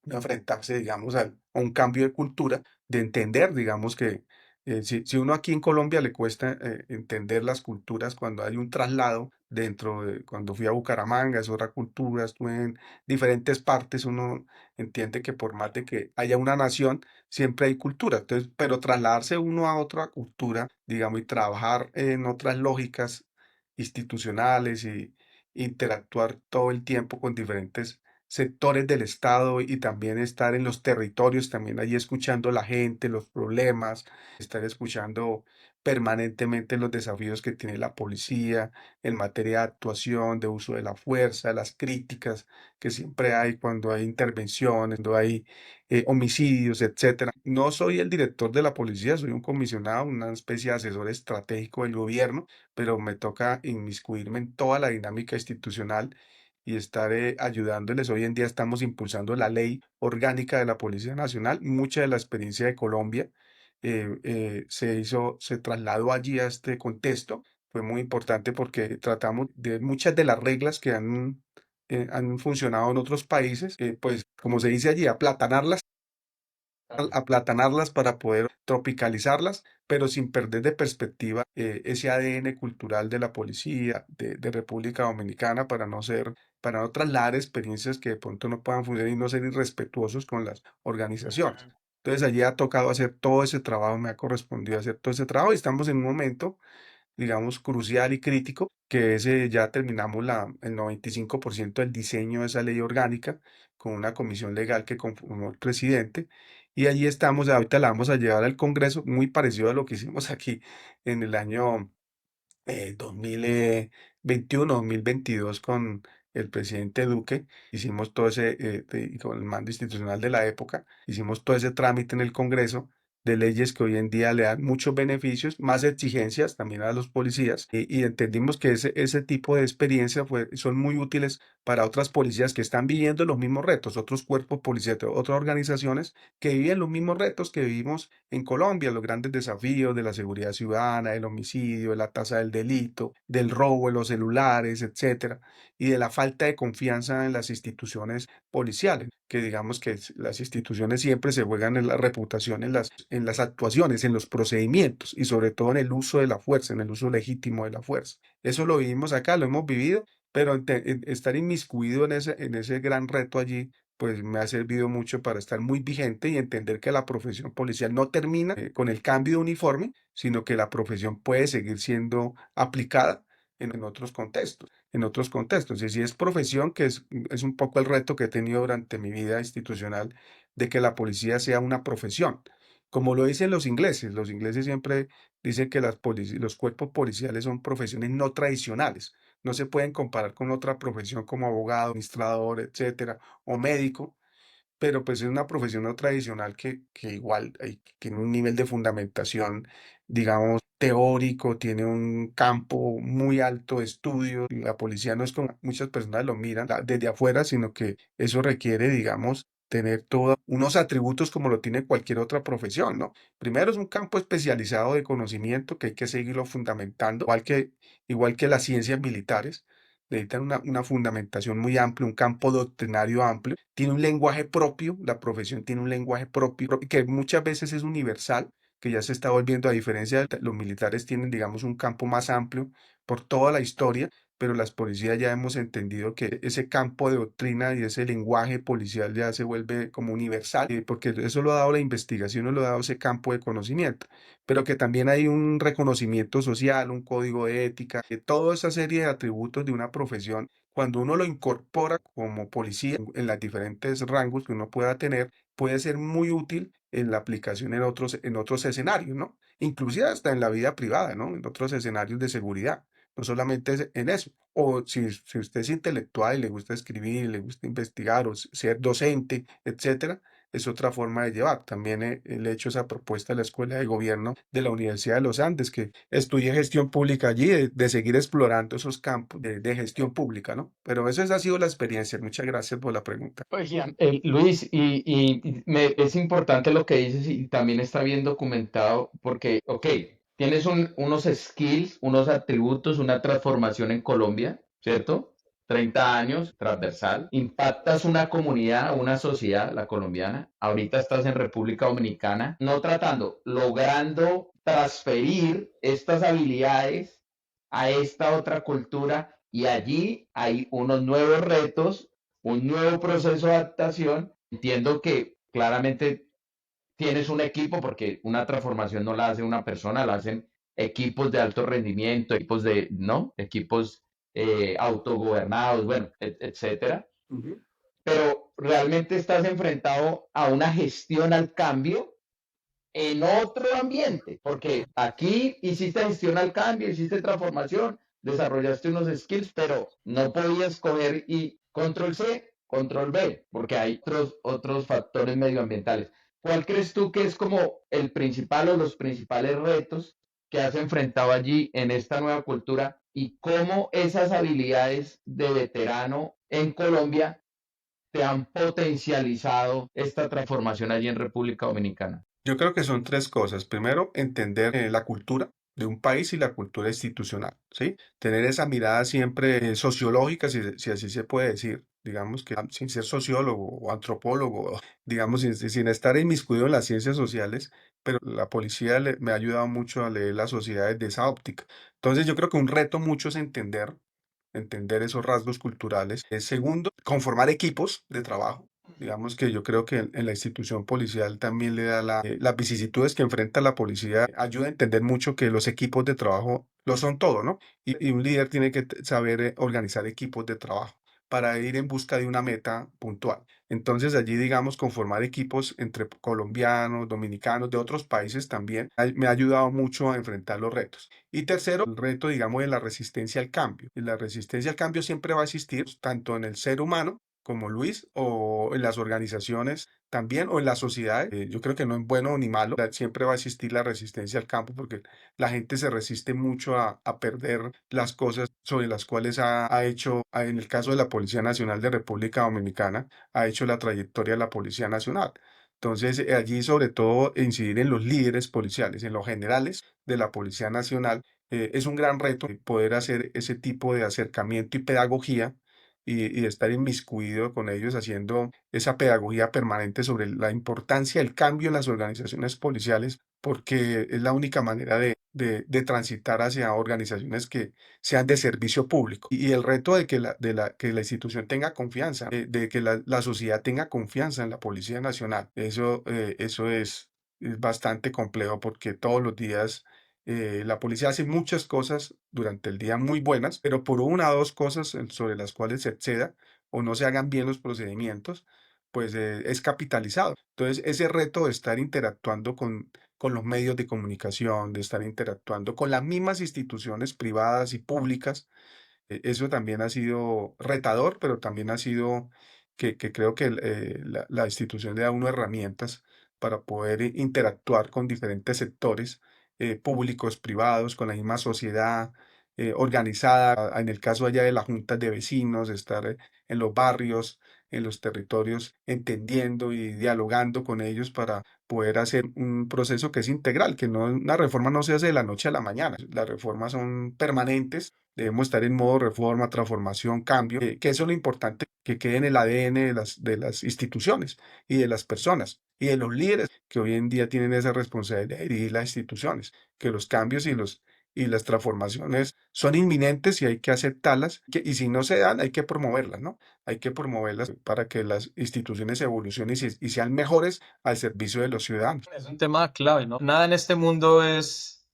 Speaker 4: Enfrentarse, digamos, a un cambio de cultura, de entender, digamos que si uno aquí en Colombia le cuesta entender las culturas cuando hay un traslado cuando fui a Bucaramanga, es otra cultura, estuve en diferentes partes, uno entiende que por más de que haya una nación, siempre hay cultura. Entonces, pero trasladarse uno a otra cultura, digamos, y trabajar en otras lógicas institucionales y interactuar todo el tiempo con diferentes sectores del Estado y también estar en los territorios, también allí escuchando a la gente, los problemas, estar escuchando permanentemente los desafíos que tiene la policía en materia de actuación, de uso de la fuerza, las críticas que siempre hay cuando hay intervenciones, cuando hay homicidios, etcétera. No soy el director de la policía, soy un comisionado, una especie de asesor estratégico del gobierno, pero me toca inmiscuirme en toda la dinámica institucional y estar ayudándoles. Hoy en día estamos impulsando la ley orgánica de la Policía Nacional. Mucha de la experiencia de Colombia se trasladó allí a este contexto. Fue muy importante porque tratamos de muchas de las reglas que han funcionado en otros países, pues como se dice allí, aplatanarlas para poder tropicalizarlas, pero sin perder de perspectiva ese ADN cultural de la policía de República Dominicana para no trasladar experiencias que de pronto no puedan funcionar y no ser irrespetuosos con las organizaciones. Entonces allí ha tocado hacer todo ese trabajo, me ha correspondido hacer todo ese trabajo y estamos en un momento, digamos, crucial y crítico, que es, ya terminamos el 95% del diseño de esa ley orgánica con una comisión legal que conformó el presidente. Y allí estamos, ahorita la vamos a llevar al Congreso, muy parecido a lo que hicimos aquí en el año 2021, 2022 con el presidente Duque. Hicimos todo y con el mando institucional de la época, hicimos todo ese trámite en el Congreso de leyes que hoy en día le dan muchos beneficios, más exigencias también a los policías y entendimos que ese tipo de experiencias son muy útiles para otras policías que están viviendo los mismos retos, otros cuerpos policiales, otras organizaciones que viven los mismos retos que vivimos en Colombia, los grandes desafíos de la seguridad ciudadana, del homicidio, de la tasa del delito, del robo de los celulares, etcétera, y de la falta de confianza en las instituciones policiales, que digamos que las instituciones siempre se juegan en la reputación, en las actuaciones, en los procedimientos y sobre todo en el uso de la fuerza, en el uso legítimo de la fuerza. Eso lo vivimos acá, lo hemos vivido, pero estar inmiscuido en ese gran reto allí pues me ha servido mucho para estar muy vigente y entender que la profesión policial no termina con el cambio de uniforme, sino que la profesión puede seguir siendo aplicada en otros contextos, en otros contextos. Y si es profesión, que es un poco el reto que he tenido durante mi vida institucional, de que la policía sea una profesión como lo dicen los ingleses siempre dicen que los cuerpos policiales son profesiones no tradicionales, no se pueden comparar con otra profesión como abogado, administrador, etcétera, o médico, pero pues es una profesión no tradicional que igual tiene un nivel de fundamentación, digamos, teórico, tiene un campo muy alto de estudio. La policía no es como muchas personas lo miran desde afuera, sino que eso requiere, digamos, tener todos unos atributos como lo tiene cualquier otra profesión, ¿no? Primero es un campo especializado de conocimiento que hay que seguirlo fundamentando, igual que las ciencias militares necesitan una fundamentación muy amplia, un campo doctrinario amplio, tiene un lenguaje propio, la profesión tiene un lenguaje propio que muchas veces es universal, que ya se está volviendo, a diferencia de los militares tienen, digamos, un campo más amplio por toda la historia, pero las policías ya hemos entendido que ese campo de doctrina y ese lenguaje policial ya se vuelve como universal, porque eso lo ha dado la investigación, lo ha dado ese campo de conocimiento, pero que también hay un reconocimiento social, un código de ética, toda esa serie de atributos de una profesión. Cuando uno lo incorpora como policía en los diferentes rangos que uno pueda tener, puede ser muy útil en la aplicación en otros escenarios, ¿no? Inclusive hasta en la vida privada, ¿no? En otros escenarios de seguridad, no solamente en eso. O si usted es intelectual y le gusta escribir, le gusta investigar o ser docente, etcétera, es otra forma de llevar. También le he hecho esa propuesta a la Escuela de Gobierno de la Universidad de los Andes, que estudié gestión pública allí, de seguir explorando esos campos de gestión pública, ¿no? Pero eso ha sido la experiencia. Muchas gracias por la pregunta.
Speaker 2: Oigan, Luis, es importante lo que dices y también está bien documentado porque, ok, tienes unos skills, unos atributos, una transformación en Colombia, ¿cierto? 30 años, transversal, impactas una comunidad, una sociedad, la colombiana, ahorita estás en República Dominicana, no tratando, logrando transferir estas habilidades a esta otra cultura y allí hay unos nuevos retos, un nuevo proceso de adaptación. Entiendo que claramente tienes un equipo porque una transformación no la hace una persona, la hacen equipos de alto rendimiento, equipos de, ¿no? Equipos autogobernados, bueno, etcétera.
Speaker 4: Ujú.
Speaker 2: Pero realmente estás enfrentado a una gestión al cambio en otro ambiente, porque aquí hiciste gestión al cambio, hiciste transformación, desarrollaste unos skills, pero no podías coger y control C, control B, porque hay otros factores medioambientales. ¿Cuál crees tú que es como el principal o los principales retos que has enfrentado allí en esta nueva cultura y cómo esas habilidades de veterano en Colombia te han potencializado esta transformación allí en República Dominicana?
Speaker 4: Yo creo que son tres cosas. Primero, entender la cultura de un país y la cultura institucional, ¿sí? Tener esa mirada siempre sociológica, si así se puede decir. Digamos que sin ser sociólogo o antropólogo, digamos, sin estar inmiscuido en las ciencias sociales, pero la policía me ha ayudado mucho a leer las sociedades de esa óptica. Entonces, yo creo que un reto mucho es entender esos rasgos culturales. Segundo, conformar equipos de trabajo. Digamos que yo creo que en la institución policial también le da las vicisitudes que enfrenta la policía, ayuda a entender mucho que los equipos de trabajo lo son todo, ¿no? Y un líder tiene que saber organizar equipos de trabajo para ir en busca de una meta puntual. Entonces allí, digamos, conformar equipos entre colombianos, dominicanos, de otros países también, me ha ayudado mucho a enfrentar los retos. Y tercero, el reto, digamos, de la resistencia al cambio. Y la resistencia al cambio siempre va a existir, tanto en el ser humano como Luis, o en las organizaciones también, o en la sociedad. Yo creo que no es bueno ni malo, siempre va a existir la resistencia al cambio porque la gente se resiste mucho a perder las cosas sobre las cuales ha hecho, en el caso de la Policía Nacional de República Dominicana, ha hecho la trayectoria de la Policía Nacional. Entonces, allí sobre todo incidir en los líderes policiales, en los generales de la Policía Nacional, es un gran reto poder hacer ese tipo de acercamiento y pedagogía y estar inmiscuido con ellos haciendo esa pedagogía permanente sobre la importancia del cambio en las organizaciones policiales, porque es la única manera de transitar hacia organizaciones que sean de servicio público. Y el reto de que la institución tenga confianza, de que la sociedad tenga confianza en la Policía Nacional, eso es bastante complejo porque todos los días la policía hace muchas cosas durante el día muy buenas, pero por una o dos cosas sobre las cuales se exceda o no se hagan bien los procedimientos, pues es capitalizado. Entonces, ese reto de estar interactuando con los medios de comunicación, de estar interactuando con las mismas instituciones privadas y públicas, eso también ha sido retador, pero también ha sido que creo que la institución le da a uno herramientas para poder interactuar con diferentes sectores públicos, privados, con la misma sociedad organizada, en el caso allá de las juntas de vecinos, estar en los barrios, en los territorios, entendiendo y dialogando con ellos para poder hacer un proceso que es integral, que no, una reforma no se hace de la noche a la mañana, las reformas son permanentes. Debemos estar en modo reforma, transformación, cambio, que eso es lo importante, que quede en el ADN de las instituciones y de las personas y de los líderes que hoy en día tienen esa responsabilidad de dirigir las instituciones, que los cambios y las transformaciones son inminentes y hay que aceptarlas, y si no se dan, hay que promoverlas, ¿no? Hay que promoverlas para que las instituciones evolucionen y sean mejores al servicio de los ciudadanos.
Speaker 3: Es un tema clave, ¿no? Nada en este mundo es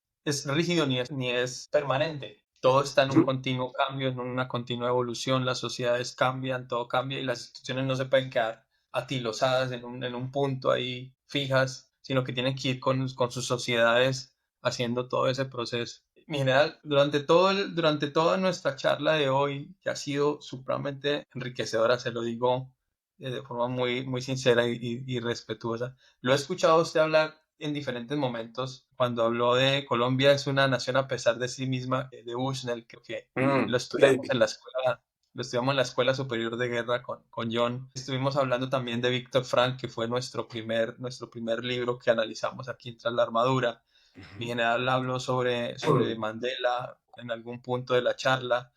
Speaker 3: rígido ni es permanente. Todo está en un continuo cambio, en una continua evolución. Las sociedades cambian, todo cambia y las instituciones no se pueden quedar atilosadas en un punto ahí fijas, sino que tienen que ir con sus sociedades haciendo todo ese proceso. Mi general, durante toda nuestra charla de hoy, que ha sido supremamente enriquecedora, se lo digo de forma muy sincera y respetuosa, lo he escuchado a usted hablar en diferentes momentos. Cuando habló de Colombia es una nación a pesar de sí misma, de Bushnell, que lo estudiamos
Speaker 4: David.
Speaker 3: en la escuela. Lo estudiamos en la Escuela Superior de Guerra con John. Estuvimos hablando también de Víctor Frank, que fue nuestro primer libro que analizamos aquí en Tras la Armadura. Mi general habló sobre Mandela en algún punto de la charla.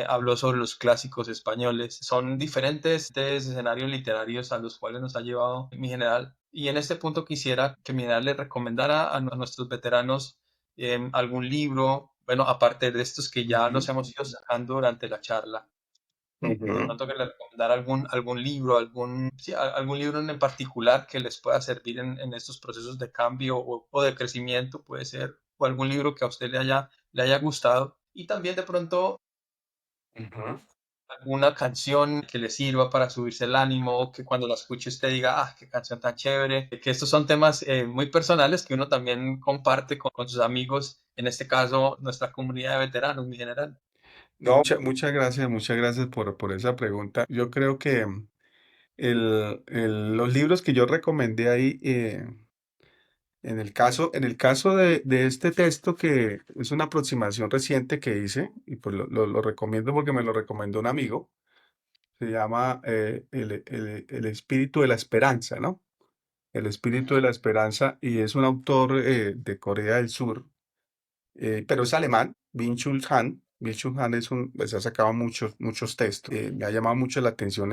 Speaker 3: Habló sobre los clásicos españoles. Son diferentes escenarios literarios a los cuales nos ha llevado mi general. Y en este punto quisiera que mi general le recomendara a nuestros veteranos algún libro, bueno, aparte de estos que ya nos hemos ido sacando durante la charla. De
Speaker 4: Ujú.
Speaker 3: pronto que le recomendara algún libro, algún libro en particular que les pueda servir en estos procesos de cambio o de crecimiento, puede ser, o algún libro que a usted le haya gustado. Y también de pronto
Speaker 4: Ujú.
Speaker 3: alguna canción que le sirva para subirse el ánimo, que cuando la escuche usted diga, ah, qué canción tan chévere, que estos son temas muy personales que uno también comparte con sus amigos, en este caso nuestra comunidad de veteranos, mi general.
Speaker 4: No, muchas gracias por esa pregunta. Yo creo que los libros que yo recomendé ahí, en el caso de este texto, que es una aproximación reciente que hice, y pues lo recomiendo porque me lo recomendó un amigo, se llama El espíritu de la esperanza, ¿no? El espíritu de la esperanza, y es un autor de Corea del Sur, pero es alemán, Byung-Chul Han. Byung-Chul Han pues ha sacado muchos textos. Me ha llamado mucho la atención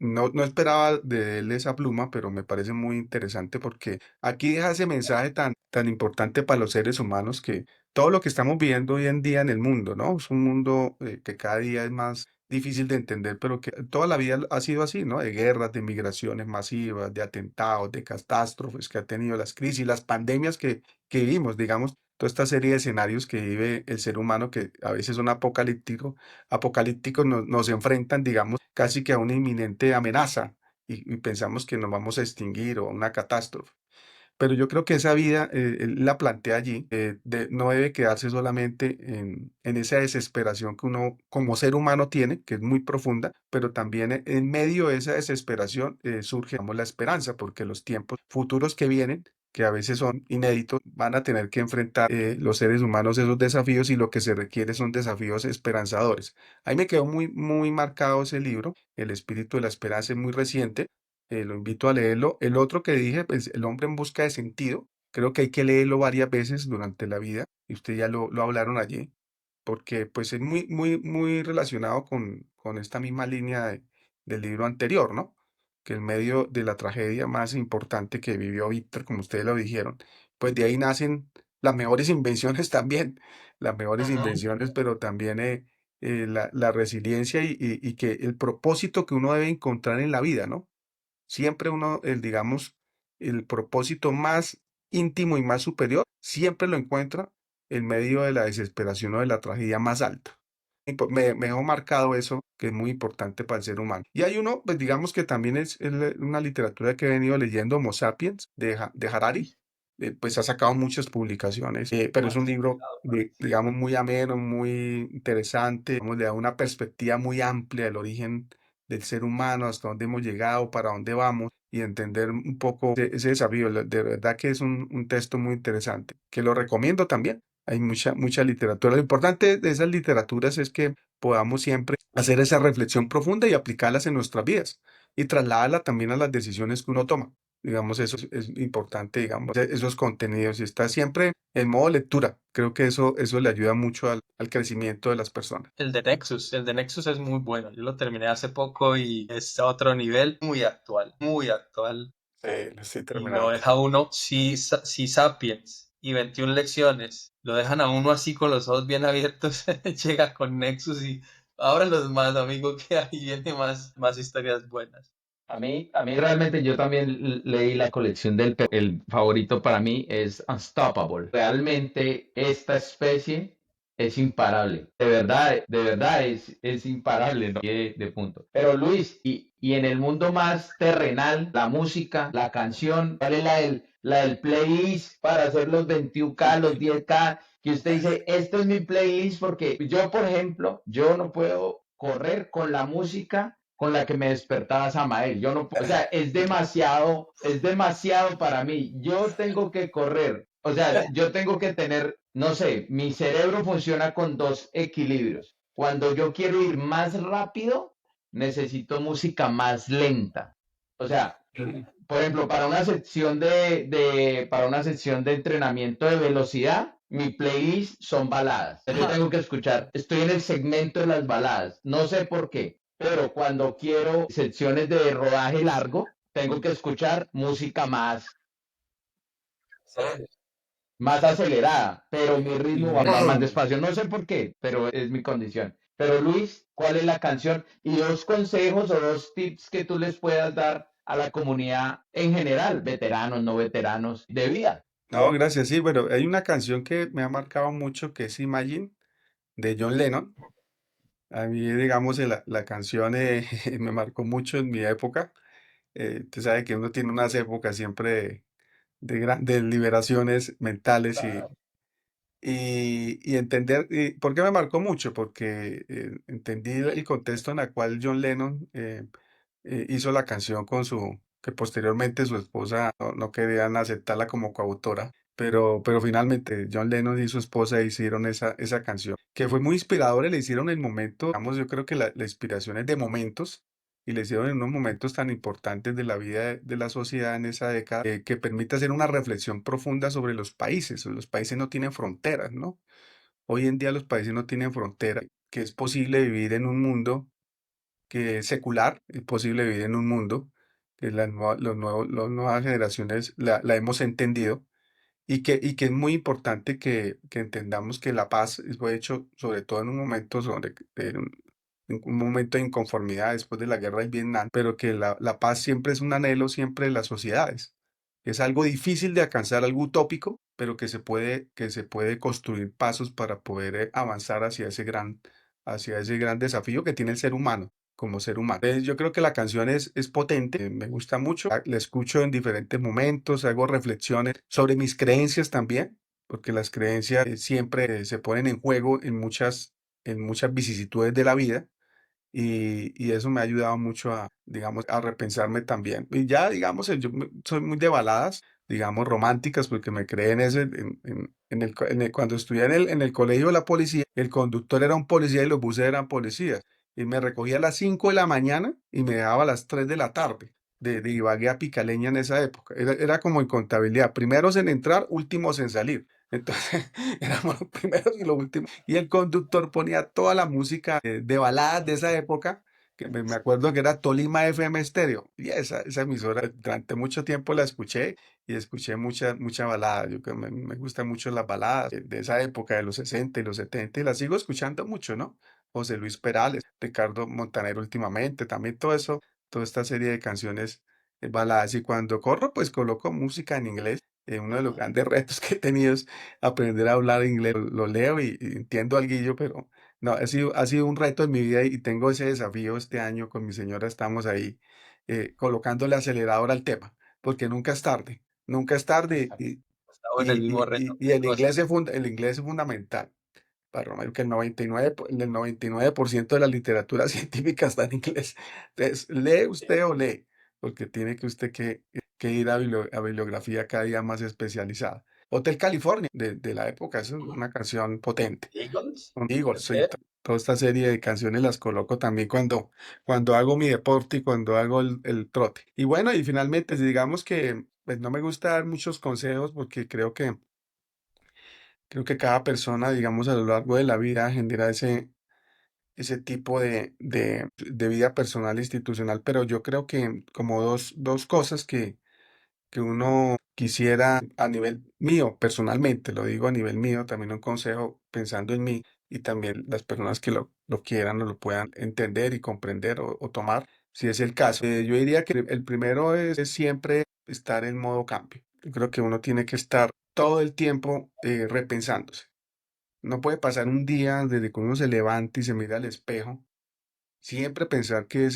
Speaker 4: no esperaba de él esa pluma, pero me parece muy interesante porque aquí deja ese mensaje tan importante para los seres humanos, que todo lo que estamos viviendo hoy en día en el mundo, ¿no? Es un mundo que cada día es más difícil de entender, pero que toda la vida ha sido así, ¿no? De guerras, de migraciones masivas, de atentados, de catástrofes que ha tenido, las crisis, las pandemias que vivimos, digamos, toda esta serie de escenarios que vive el ser humano, que a veces son apocalípticos, nos enfrentan, digamos, casi que a una inminente amenaza, y pensamos que nos vamos a extinguir o a una catástrofe. Pero yo creo que esa vida, él la plantea allí, no debe quedarse solamente en esa desesperación que uno como ser humano tiene, que es muy profunda, pero también en medio de esa desesperación surge, digamos, la esperanza, porque los tiempos futuros que vienen, que a veces son inéditos, van a tener que enfrentar los seres humanos esos desafíos, y lo que se requiere son desafíos esperanzadores. Ahí me quedó muy marcado ese libro, El espíritu de la esperanza, es muy reciente. Lo invito a leerlo. El otro que dije, pues, El hombre en busca de sentido, creo que hay que leerlo varias veces durante la vida, y ustedes ya lo hablaron allí, porque pues es muy relacionado con esta misma línea del libro anterior, ¿no? Que en medio de la tragedia más importante que vivió Víctor, como ustedes lo dijeron, pues de ahí nacen las mejores invenciones también, las mejores
Speaker 3: Ujú.
Speaker 4: invenciones, pero también la resiliencia y que el propósito que uno debe encontrar en la vida, ¿no? Siempre uno, digamos, el propósito más íntimo y más superior, siempre lo encuentra en medio de la desesperación o de la tragedia más alta. me dejó marcado eso, que es muy importante para el ser humano. Y hay uno, pues digamos que también es una literatura que he venido leyendo, Homo Sapiens, de Harari. Pues ha sacado muchas publicaciones, pero es un libro, digamos, muy ameno, muy interesante, digamos, le da una perspectiva muy amplia del origen del ser humano, hasta dónde hemos llegado, para dónde vamos, y entender un poco ese desafío. De verdad que es un texto muy interesante, que lo recomiendo también. Hay mucha literatura. Lo importante de esas literaturas es que podamos siempre hacer esa reflexión profunda y aplicarlas en nuestras vidas y trasladarla también a las decisiones que uno toma. Digamos, eso es importante, digamos, esos contenidos y está siempre en modo lectura. Creo que eso le ayuda mucho al crecimiento de las personas.
Speaker 3: El de Nexus es muy bueno. Yo lo terminé hace poco y es a otro nivel, muy actual.
Speaker 4: Sí, lo estoy
Speaker 3: Y lo
Speaker 4: terminando.
Speaker 3: deja uno, si Sapiens y 21 lecciones, lo dejan a uno así con los ojos bien abiertos, llega con Nexus y ahora los más, amigo, que ahí viene más historias buenas.
Speaker 2: A mí realmente yo también leí la colección el favorito para mí es Unstoppable. Realmente esta especie es imparable. De verdad es imparable, ¿no? De punto. Pero Luis, y en el mundo más terrenal, la música, la canción, ¿cuál es la del playlist para hacer los 21K, los 10K? Que usted dice, este es mi playlist porque yo, por ejemplo, yo no puedo correr con la música con la que me despertaba Samael. Yo no, o sea, es demasiado para mí. Yo tengo que correr. O sea, yo tengo que tener, no sé, mi cerebro funciona con dos equilibrios. Cuando yo quiero ir más rápido, necesito música más lenta. O sea, por ejemplo, para una sección de entrenamiento de velocidad, mi playlist son baladas. Yo tengo que escuchar, estoy en el segmento de las baladas, no sé por qué, pero cuando quiero secciones de rodaje largo, tengo que escuchar música más acelerada, pero mi ritmo va más despacio. No sé por qué, pero es mi condición. Pero Luis, ¿cuál es la canción? Y dos consejos o dos tips que tú les puedas dar a la comunidad en general, veteranos, no veteranos, de vida.
Speaker 4: No, gracias. Sí, bueno, hay una canción que me ha marcado mucho que es Imagine de John Lennon. A mí, digamos, la canción me marcó mucho en mi época. Usted sabe que uno tiene unas épocas siempre de grandes liberaciones mentales y entender, ¿por qué me marcó mucho? Porque entendí el contexto en el cual John Lennon hizo la canción que posteriormente su esposa no querían aceptarla como coautora, pero finalmente John Lennon y su esposa hicieron esa canción, que fue muy inspiradora y le hicieron en el momento, digamos, yo creo que la inspiración es de momentos, y le hicieron en unos momentos tan importantes de la vida de la sociedad en esa década, que permite hacer una reflexión profunda sobre los países. Los países no tienen fronteras, ¿no? Hoy en día los países no tienen fronteras, que es posible vivir en un mundo que es secular, es posible vivir en un mundo que las nuevas generaciones la hemos entendido y que es muy importante que entendamos que la paz fue hecho sobre todo en un momento en un momento de inconformidad después de la guerra del Vietnam, pero que la paz siempre es un anhelo siempre de las sociedades. Es algo difícil de alcanzar, algo utópico, pero que se puede construir pasos para poder avanzar hacia ese gran desafío que tiene el ser humano como ser humano. Entonces, yo creo que la canción es potente, me gusta mucho, la escucho en diferentes momentos, hago reflexiones sobre mis creencias también, porque las creencias siempre se ponen en juego en muchas vicisitudes de la vida y eso me ha ayudado mucho digamos, a repensarme también. Y ya, digamos, yo soy muy de baladas, digamos, románticas, porque me creé en ese, cuando estudié en el colegio de la policía, el conductor era un policía y los buses eran policías. Y me recogía a las 5 de la mañana y me dejaba a las 3 de la tarde. De Ibagué a Picaleña en esa época. Era como en contabilidad, primeros en entrar, últimos en salir. Entonces, éramos los primeros y los últimos. Y el conductor ponía toda la música de baladas de esa época, que me acuerdo que era Tolima FM Estéreo. Y esa emisora durante mucho tiempo la escuché y escuché mucha balada. Yo que me gustan mucho las baladas de esa época, de los 60 y los 70, y las sigo escuchando mucho, ¿no? José Luis Perales, Ricardo Montaner últimamente, también todo eso, toda esta serie de canciones baladas. Y cuando corro, pues coloco música en inglés. Uno de los grandes retos que he tenido es aprender a hablar inglés. Lo leo y entiendo alguillo, pero No, ha sido un reto en mi vida y tengo ese desafío este año con mi señora. Estamos ahí colocándole acelerador al tema, porque nunca es tarde
Speaker 3: Exacto. Estamos en el mismo reto.
Speaker 4: y el inglés es fundamental. Para Romero, que el 99% de la literatura científica está en inglés. Entonces, lee usted o lee, porque tiene que usted que ir a bibliografía cada día más especializada. Hotel California, de la época, es una canción potente.
Speaker 3: Eagles.
Speaker 4: Con Eagles,
Speaker 3: ¿Es
Speaker 4: sí,
Speaker 3: que?
Speaker 4: toda esta serie de canciones las coloco también cuando hago mi deporte y cuando hago el trote. Y bueno, y finalmente, digamos que pues, no me gusta dar muchos consejos porque creo que cada persona, digamos, a lo largo de la vida genera ese tipo de vida personal e institucional, pero yo creo que como dos cosas que uno quisiera a nivel mío, personalmente, lo digo a nivel mío, también un consejo pensando en mí y también las personas que lo quieran o lo puedan entender y comprender o tomar, si es el caso. Yo diría que el primero es siempre estar en modo cambio. Yo creo que uno tiene que estar todo el tiempo repensándose. No puede pasar un día desde que uno se levanta y se mira al espejo, siempre pensar que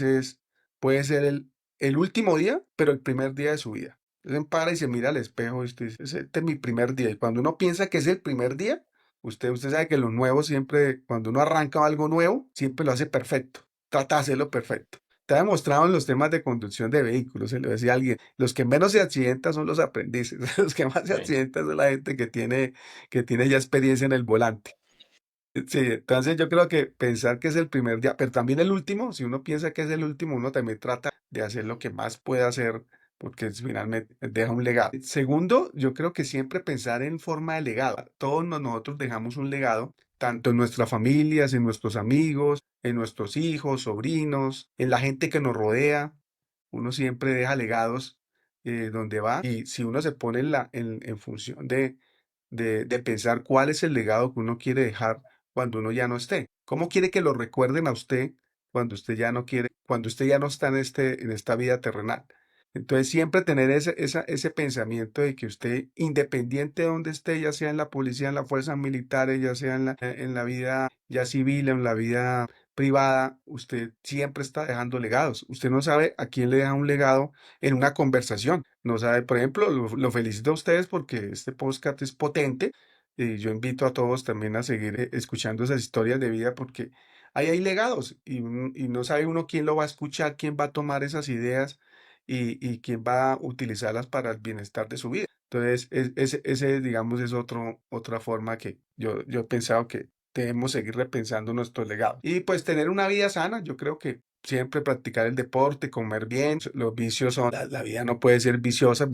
Speaker 4: puede ser el último día, pero el primer día de su vida. Usted se para y se mira al espejo y usted dice, este es mi primer día". Y cuando uno piensa que es el primer día, usted sabe que lo nuevo siempre, cuando uno arranca algo nuevo, siempre lo hace perfecto. Trata de hacerlo perfecto. Está demostrado en los temas de conducción de vehículos, se lo decía alguien, los que menos se accidentan son los aprendices, los que más se
Speaker 2: Sí.
Speaker 4: accidentan son la gente que tiene ya experiencia en el volante. Sí, entonces yo creo que pensar que es el primer día, pero también el último, si uno piensa que es el último, uno también trata de hacer lo que más puede hacer, porque finalmente deja un legado. Segundo, yo creo que siempre pensar en forma de legado. Todos nosotros dejamos un legado, tanto en nuestras familias, en nuestros amigos, en nuestros hijos, sobrinos, en la gente que nos rodea. Uno siempre deja legados donde va, y si uno se pone en función de pensar cuál es el legado que uno quiere dejar cuando uno ya no esté. ¿Cómo quiere que lo recuerden a usted cuando usted ya no quiere, cuando usted ya no está en esta vida terrenal? Entonces, siempre tener ese pensamiento de que usted, independiente de donde esté, ya sea en la policía, en las fuerzas militares, ya sea en la vida ya civil, en la vida privada, usted siempre está dejando legados. Usted no sabe a quién le deja un legado en una conversación. No sabe, por ejemplo, lo felicito a ustedes porque este podcast es potente y yo invito a todos también a seguir escuchando esas historias de vida porque ahí hay legados y no sabe uno quién lo va a escuchar, quién va a tomar esas ideas y quién va a utilizarlas para el bienestar de su vida. Entonces, ese, digamos, es otra forma que yo he pensado que debemos seguir repensando nuestro legado. Y pues tener una vida sana, yo creo que siempre practicar el deporte, comer bien, los vicios son, la vida no puede ser viciosa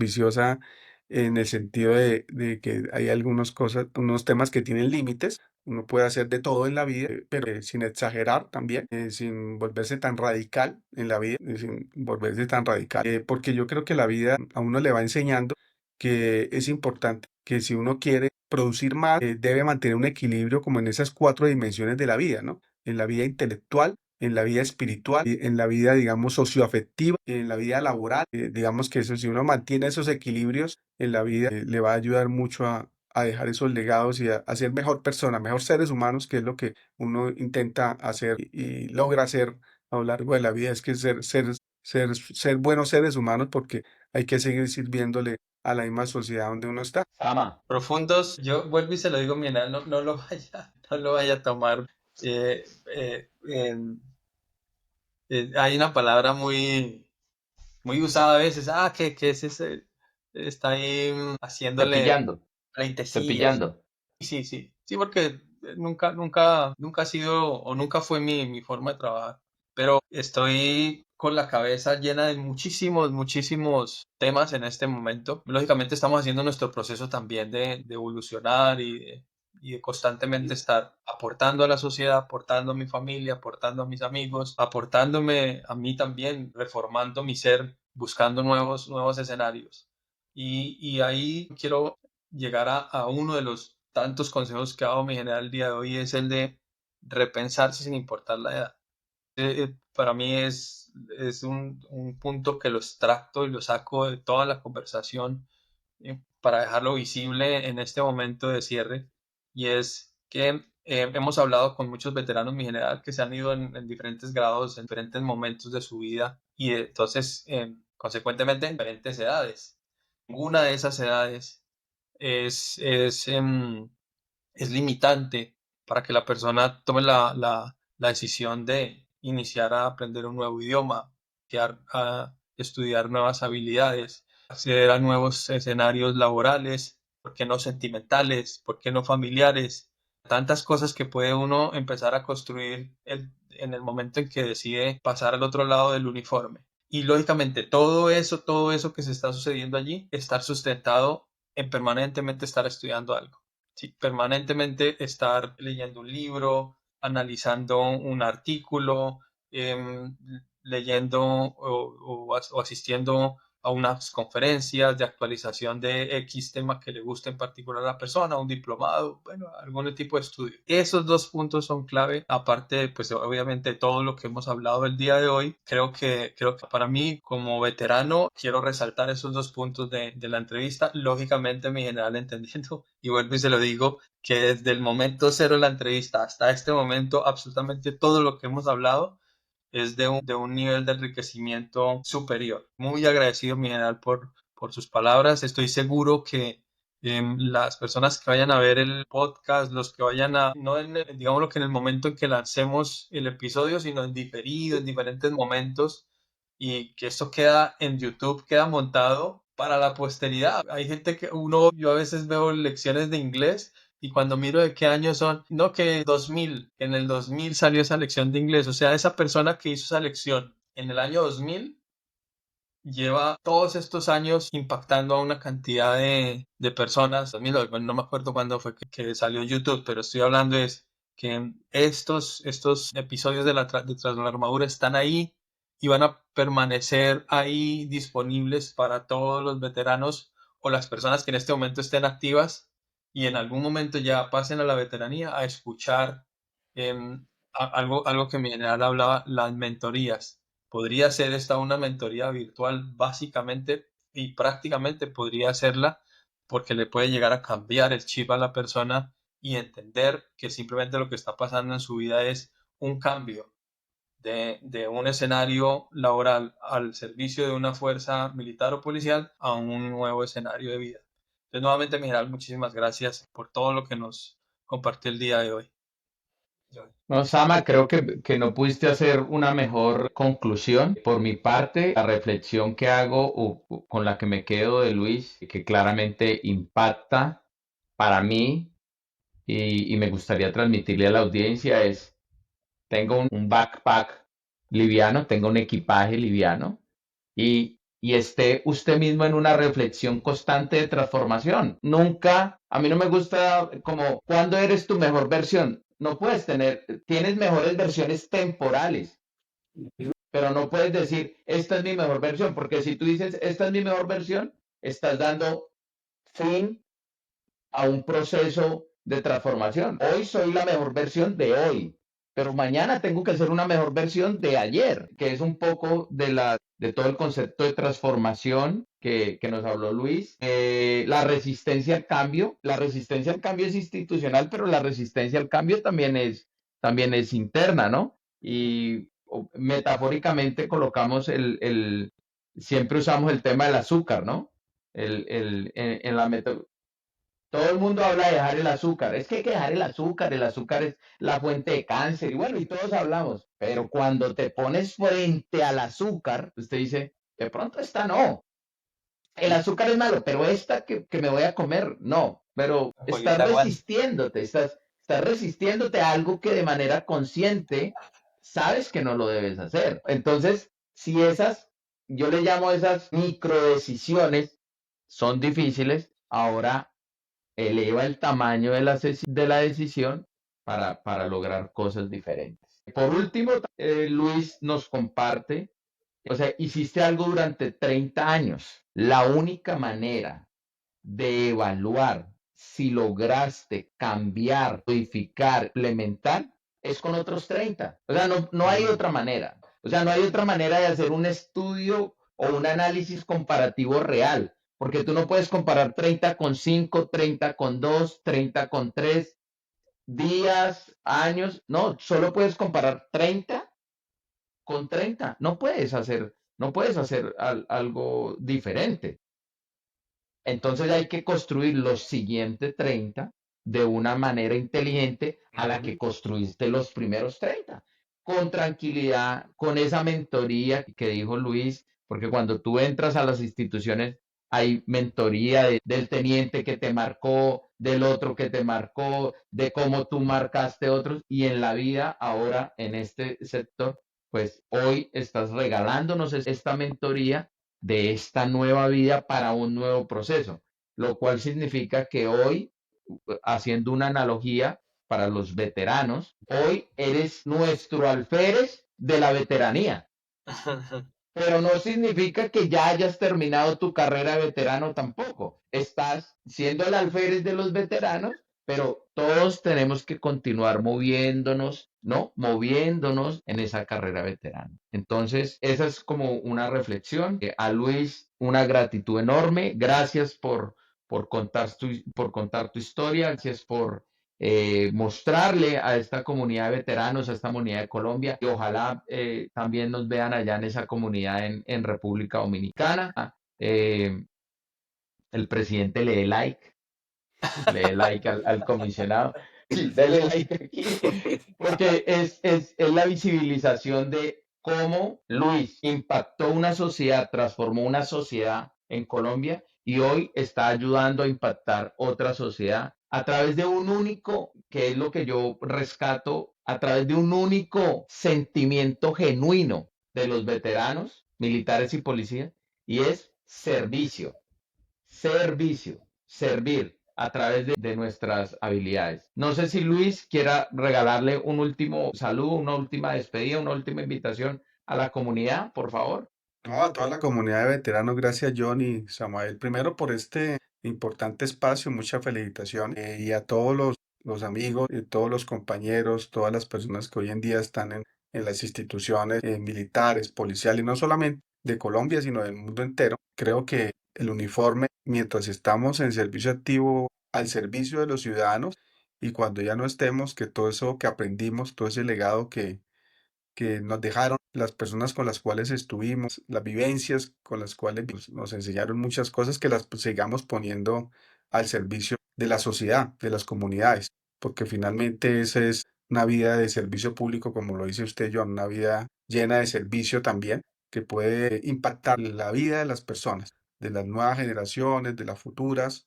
Speaker 4: en el sentido de que hay algunas cosas, unos temas que tienen límites. Uno puede hacer de todo en la vida, pero sin exagerar también, sin volverse tan radical en la vida, sin volverse tan radical, porque yo creo que la vida a uno le va enseñando que es importante que si uno quiere producir más, debe mantener un equilibrio como en esas cuatro dimensiones de la vida, ¿no? En la vida intelectual, en la vida espiritual, en la vida, digamos, socioafectiva, en la vida laboral. Digamos que eso, si uno mantiene esos equilibrios en la vida, le va a ayudar mucho a dejar esos legados y a ser mejor persona, mejor seres humanos, que es lo que uno intenta hacer y logra hacer a lo largo de la vida, es que ser buenos seres humanos porque hay que seguir sirviéndole a la misma sociedad donde uno está.
Speaker 2: Sama,
Speaker 3: Profundos, yo vuelvo y se lo digo, mira, no lo vaya, no lo vaya a tomar. eh, eh, en- Hay una palabra muy usada a veces, que es ese, está ahí haciéndole
Speaker 2: cepillando,
Speaker 3: 20 sillas.
Speaker 2: cepillando.
Speaker 3: Sí, sí, sí, porque nunca ha sido o nunca fue mi forma de trabajar, pero estoy con la cabeza llena de muchísimos temas en este momento. Lógicamente estamos haciendo nuestro proceso también de evolucionar y de constantemente estar aportando a la sociedad, aportando a mi familia, aportando a mis amigos, aportándome a mí también, reformando mi ser, buscando nuevos escenarios. Y ahí quiero llegar a uno de los tantos consejos que ha dado mi general el día de hoy, es el de repensarse sin importar la edad. Para mí es un punto que lo extracto y lo saco de toda la conversación, para dejarlo visible en este momento de cierre, y es que hemos hablado con muchos veteranos, mi general, que se han ido en diferentes grados, en diferentes momentos de su vida y entonces, consecuentemente, en diferentes edades. Ninguna de esas edades es, es, em, es limitante para que la persona tome la decisión de iniciar a aprender un nuevo idioma, a estudiar nuevas habilidades, acceder a nuevos escenarios laborales, ¿por qué no sentimentales? ¿Por qué no familiares? Tantas cosas que puede uno empezar a construir en el momento en que decide pasar al otro lado del uniforme. Y lógicamente todo eso que se está sucediendo allí, estar sustentado en permanentemente estar estudiando algo. Sí, permanentemente estar leyendo un libro, analizando un artículo, em, leyendo o asistiendo a unas conferencias de actualización de X tema que le guste en particular a la persona, un diplomado, bueno, algún tipo de estudio. Esos dos puntos son clave, aparte, pues obviamente todo lo que hemos hablado el día de hoy. Creo que para mí, como veterano, quiero resaltar esos dos puntos de la entrevista. Lógicamente, mi general entendiendo, y vuelvo y se lo digo, que desde el momento cero de la entrevista hasta este momento, absolutamente todo lo que hemos hablado es de un nivel de enriquecimiento superior. Muy agradecido, mi general, por sus palabras. Estoy seguro que las personas que vayan a ver el podcast, los que vayan a, no en, digámoslo que en el momento en que lancemos el episodio, sino en diferido, en diferentes momentos, y que esto queda en YouTube, queda montado para la posteridad. Hay gente yo a veces veo lecciones de inglés y cuando miro de qué año son, no que 2000, en el 2000 salió esa lección de inglés, o sea, esa persona que hizo esa lección en el año 2000 lleva todos estos años impactando a una cantidad de personas. 2000, bueno, no me acuerdo cuándo fue que salió YouTube, pero estoy hablando es que estos episodios de Tras la Armadura están ahí y van a permanecer ahí disponibles para todos los veteranos o las personas que en este momento estén activas y en algún momento ya pasen a la veteranía a escuchar algo que mi general hablaba, las mentorías. Podría ser esta una mentoría virtual básicamente y prácticamente podría hacerla porque le puede llegar a cambiar el chip a la persona y entender que simplemente lo que está pasando en su vida es un cambio de un escenario laboral al servicio de una fuerza militar o policial a un nuevo escenario de vida. Entonces, nuevamente, mi general, muchísimas gracias por todo lo que nos compartió el día de hoy.
Speaker 2: No, Sama, creo que no pudiste hacer una mejor conclusión. Por mi parte, la reflexión que hago o con la que me quedo de Luis, que claramente impacta para mí y me gustaría transmitirle a la audiencia es, tengo un backpack liviano, tengo un equipaje liviano y esté usted mismo en una reflexión constante de transformación. Nunca, a mí no me gusta como, ¿cuándo eres tu mejor versión? No puedes tienes mejores versiones temporales, pero no puedes decir, esta es mi mejor versión, porque si tú dices, esta es mi mejor versión, estás dando fin a un proceso de transformación. Hoy soy la mejor versión de hoy, pero mañana tengo que ser una mejor versión de ayer, que es un poco de todo el concepto de transformación que nos habló Luis. La resistencia al cambio. La resistencia al cambio es institucional, pero la resistencia al cambio también es interna, ¿no? Y metafóricamente colocamos siempre usamos el tema del azúcar, ¿no? En la todo el mundo habla de dejar el azúcar. Es que hay que dejar el azúcar es la fuente de cáncer. Y bueno, y todos hablamos. Pero cuando te pones frente al azúcar, usted dice, de pronto esta no. El azúcar es malo, pero esta que me voy a comer, no. Pero estás estás resistiéndote a algo que de manera consciente sabes que no lo debes hacer. Entonces, si yo le llamo esas microdecisiones, son difíciles, ahora eleva el tamaño de la decisión para lograr cosas diferentes. Por último, Luis nos comparte, o sea, hiciste algo durante 30 años. La única manera de evaluar si lograste cambiar, modificar, implementar, es con otros 30. O sea, no hay otra manera. O sea, no hay otra manera de hacer un estudio o un análisis comparativo real, porque tú no puedes comparar 30 con 5, 30 con 2, 30 con 3. días, años, no, solo puedes comparar 30 con 30, no puedes hacer algo diferente. Entonces hay que construir los siguientes 30 de una manera inteligente a la que construiste los primeros 30, con tranquilidad, con esa mentoría que dijo Luis, porque cuando tú entras a las instituciones hay mentoría del teniente que te marcó, del otro que te marcó, de cómo tú marcaste otros, y en la vida ahora en este sector, pues hoy estás regalándonos esta mentoría de esta nueva vida para un nuevo proceso, lo cual significa que hoy, haciendo una analogía para los veteranos, hoy eres nuestro alférez de la veteranía, pero no significa que ya hayas terminado tu carrera de veterano tampoco. Estás siendo el alférez de los veteranos, pero todos tenemos que continuar moviéndonos, ¿no? Moviéndonos en esa carrera veterana. Entonces, esa es como una reflexión. A Luis, una gratitud enorme. Gracias por contar tu historia. Gracias por mostrarle a esta comunidad de veteranos, a esta comunidad de Colombia, y ojalá también nos vean allá en esa comunidad en República Dominicana. El presidente le dé like al comisionado. Sí, dale like aquí, porque es la visibilización de cómo Luis impactó una sociedad, transformó una sociedad en Colombia y hoy está ayudando a impactar otra sociedad a través de un único, que es lo que yo rescato, a través de un único sentimiento genuino de los veteranos, militares y policías, y es servir a través de nuestras habilidades. No sé si Luis quiera regalarle un último saludo, una última despedida, una última invitación a la comunidad, por favor.
Speaker 4: No, a toda la comunidad de veteranos, gracias John y Samuel. Primero por este importante espacio, muchas felicitaciones. Y a todos los amigos, y todos los compañeros, todas las personas que hoy en día están en las instituciones militares, policiales, y no solamente de Colombia, sino del mundo entero. Creo que el uniforme, mientras estamos en servicio activo al servicio de los ciudadanos, y cuando ya no estemos, que todo eso que aprendimos, todo ese legado que nos dejaron las personas con las cuales estuvimos, las vivencias con las cuales nos enseñaron muchas cosas, que las sigamos poniendo al servicio de la sociedad, de las comunidades, porque finalmente esa es una vida de servicio público, como lo dice usted, John, una vida llena de servicio también, que puede impactar la vida de las personas, de las nuevas generaciones, de las futuras,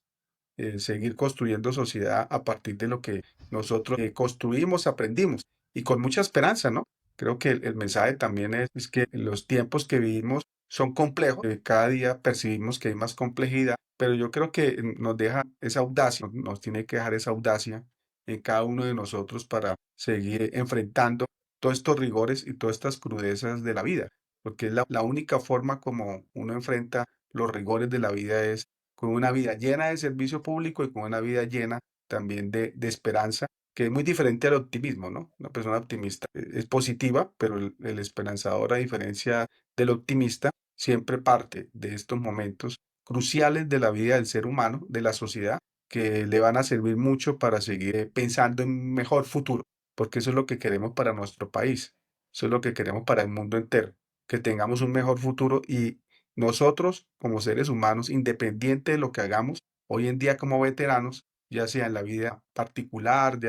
Speaker 4: seguir construyendo sociedad a partir de lo que nosotros construimos, aprendimos y con mucha esperanza, ¿no? Creo que el mensaje también es que los tiempos que vivimos son complejos, cada día percibimos que hay más complejidad, pero yo creo que nos deja esa audacia, nos tiene que dejar esa audacia en cada uno de nosotros para seguir enfrentando todos estos rigores y todas estas crudezas de la vida, porque es la única forma como uno enfrenta los rigores de la vida es con una vida llena de servicio público y con una vida llena también de esperanza, que es muy diferente al optimismo, ¿no? Una persona optimista es positiva, pero el esperanzador, a diferencia del optimista, siempre parte de estos momentos cruciales de la vida del ser humano, de la sociedad, que le van a servir mucho para seguir pensando en un mejor futuro, porque eso es lo que queremos para nuestro país, eso es lo que queremos para el mundo entero, que tengamos un mejor futuro y nosotros, como seres humanos, independiente de lo que hagamos, hoy en día como veteranos, ya sea en la vida particular,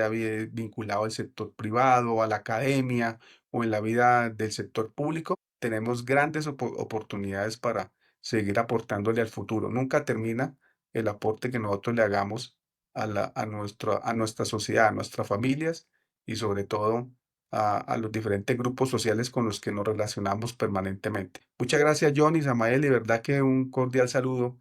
Speaker 4: vinculado al sector privado, a la academia o en la vida del sector público, tenemos grandes oportunidades para seguir aportándole al futuro. Nunca termina el aporte que nosotros le hagamos a nuestra sociedad, a nuestras familias y sobre todo a los diferentes grupos sociales con los que nos relacionamos permanentemente. Muchas gracias, John y Samael, y verdad que un cordial saludo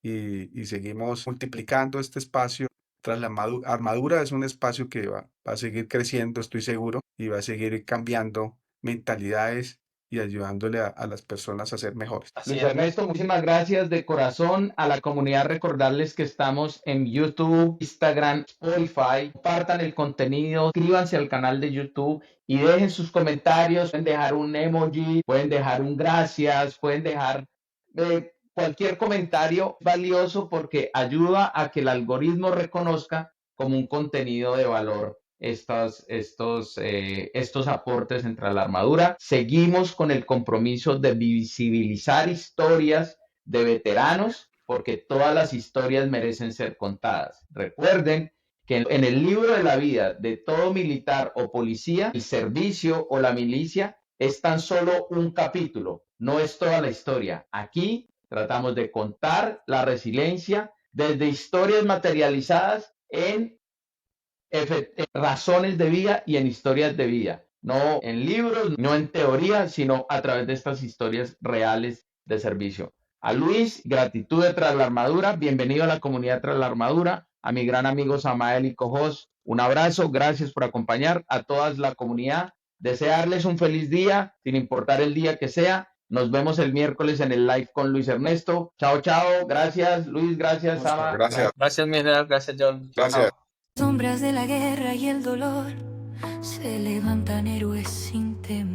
Speaker 4: y seguimos multiplicando este espacio. Tras la armadura es un espacio que va a seguir creciendo, estoy seguro, y va a seguir cambiando mentalidades y ayudándole a las personas a ser mejores.
Speaker 2: Luis Ernesto, muchísimas gracias de corazón a la comunidad. Recordarles que estamos en YouTube, Instagram, Spotify. Compartan el contenido, suscríbanse al canal de YouTube y dejen sus comentarios. Pueden dejar un emoji, pueden dejar un gracias, pueden dejar cualquier comentario valioso porque ayuda a que el algoritmo reconozca como un contenido de valor estos aportes entre la armadura. Seguimos con el compromiso de visibilizar historias de veteranos, porque todas las historias merecen ser contadas. Recuerden que en el libro de la vida de todo militar o policía, el servicio o la milicia es tan solo un capítulo, no es toda la historia. Aquí tratamos de contar la resiliencia desde historias materializadas en razones de vida y en historias de vida. No en libros, no en teoría, sino a través de estas historias reales de servicio. A Luis, gratitud de Tras la Armadura. Bienvenido a la comunidad Tras la Armadura. A mi gran amigo Samael y Cojos, un abrazo. Gracias por acompañar a toda la comunidad. Desearles un feliz día, sin importar el día que sea. Nos vemos el miércoles en el live con Luis Ernesto. Chao, chao. Gracias, Luis. Gracias, Sama.
Speaker 4: Gracias.
Speaker 3: Gracias, mi general. Gracias, John.
Speaker 4: Gracias.
Speaker 1: Sombras de la guerra y el dolor se levantan héroes sin temor.